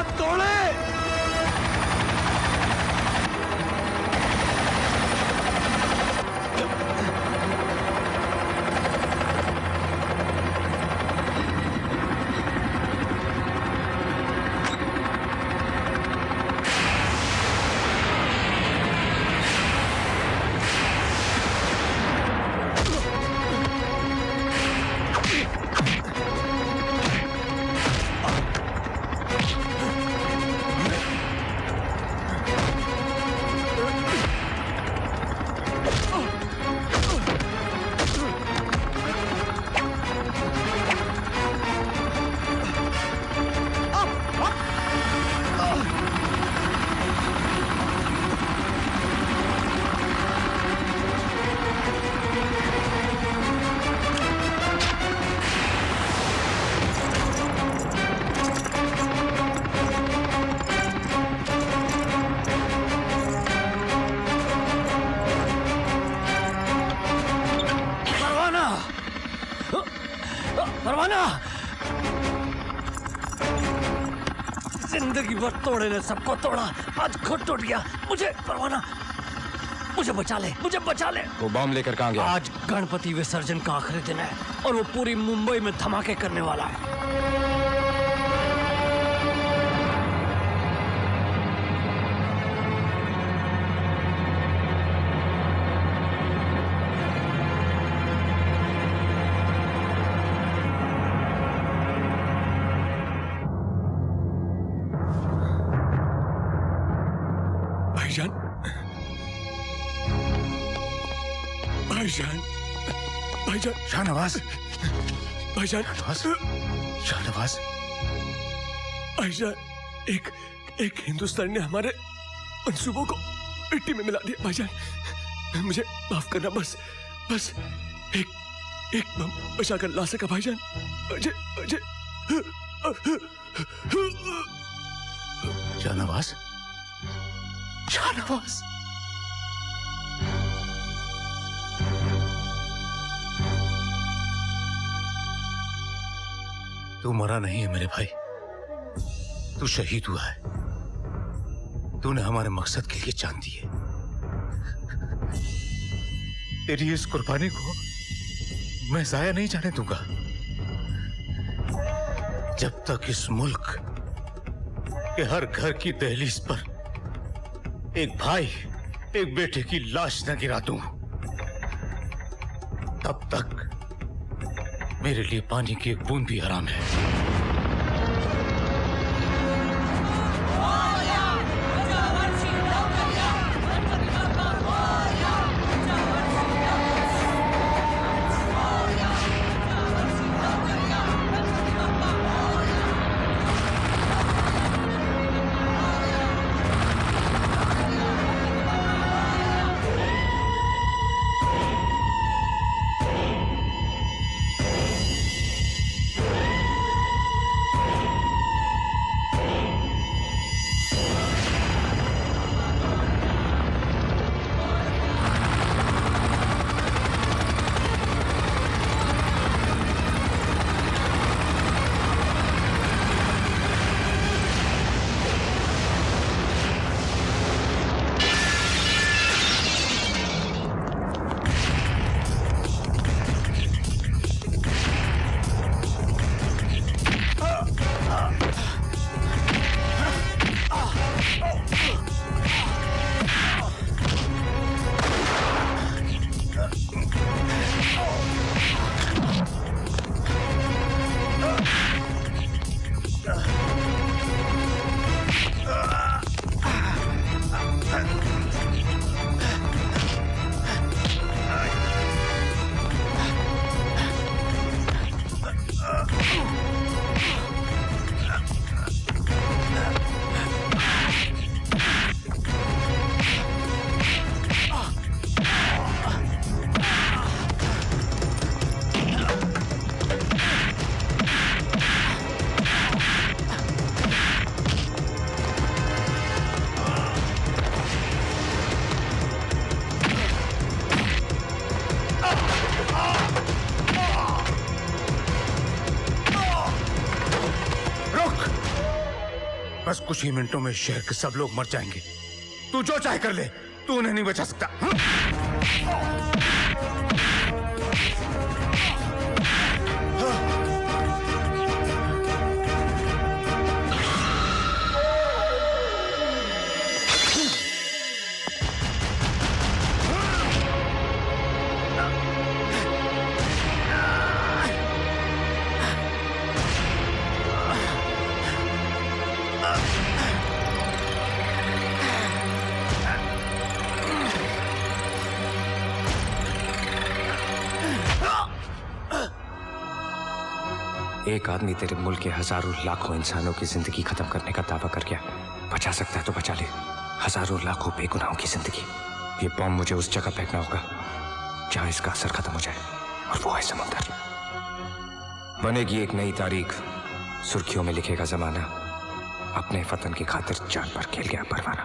मत तोड़े। परवाना, जिंदगी भर तोड़े ने सबको तोड़ा, आज खुद टूट गया। मुझे परवाना, मुझे बचा ले, मुझे बचा ले। वो बम लेकर कहाँ गया? आज गणपति विसर्जन का आखिरी दिन है और वो पूरी मुंबई में धमाके करने वाला है। भाईजान, भाईजान, भाईजान, शाहनवाज, भाईजान, शाहनवाज, भाईजान, एक हिंदुस्तानी ने हमारे मंसूबों को मिट्टी में मिला दिया। भाईजान, मुझे माफ करना, बस एक बम बचा कर ला सका। भाईजान, मुझे शाहनवाज, शाहनवाज, तू मरा नहीं है मेरे भाई, तू शहीद हुआ है। तूने हमारे मकसद के लिए जान दी है। तेरी इस कुर्बानी को मैं जाया नहीं जाने दूंगा। जब तक इस मुल्क के हर घर की दहलीज पर एक भाई एक बेटे की लाश न गिरा दूं, तब तक मेरे लिए पानी की एक बूंद भी हराम है। बस कुछ ही मिनटों में शहर के सब लोग मर जाएंगे। तू जो चाहे कर ले, तू उन्हें नहीं बचा सकता। एक आदमी तेरे मुल्क के हजारों लाखों इंसानों की जिंदगी खत्म करने का दावा कर गया। बचा सकता है तो बचा ले हजारों लाखों बेगुनाहों की जिंदगी। ये बॉम्ब मुझे उस जगह फेंकना होगा जहां इसका असर खत्म हो जाए, और वो है समुंदर। बनेगी एक नई तारीख, सुर्खियों में लिखेगा जमाना, अपने वतन की खातिर जान पर खेल गया परवाना।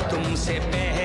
तुमसे पहले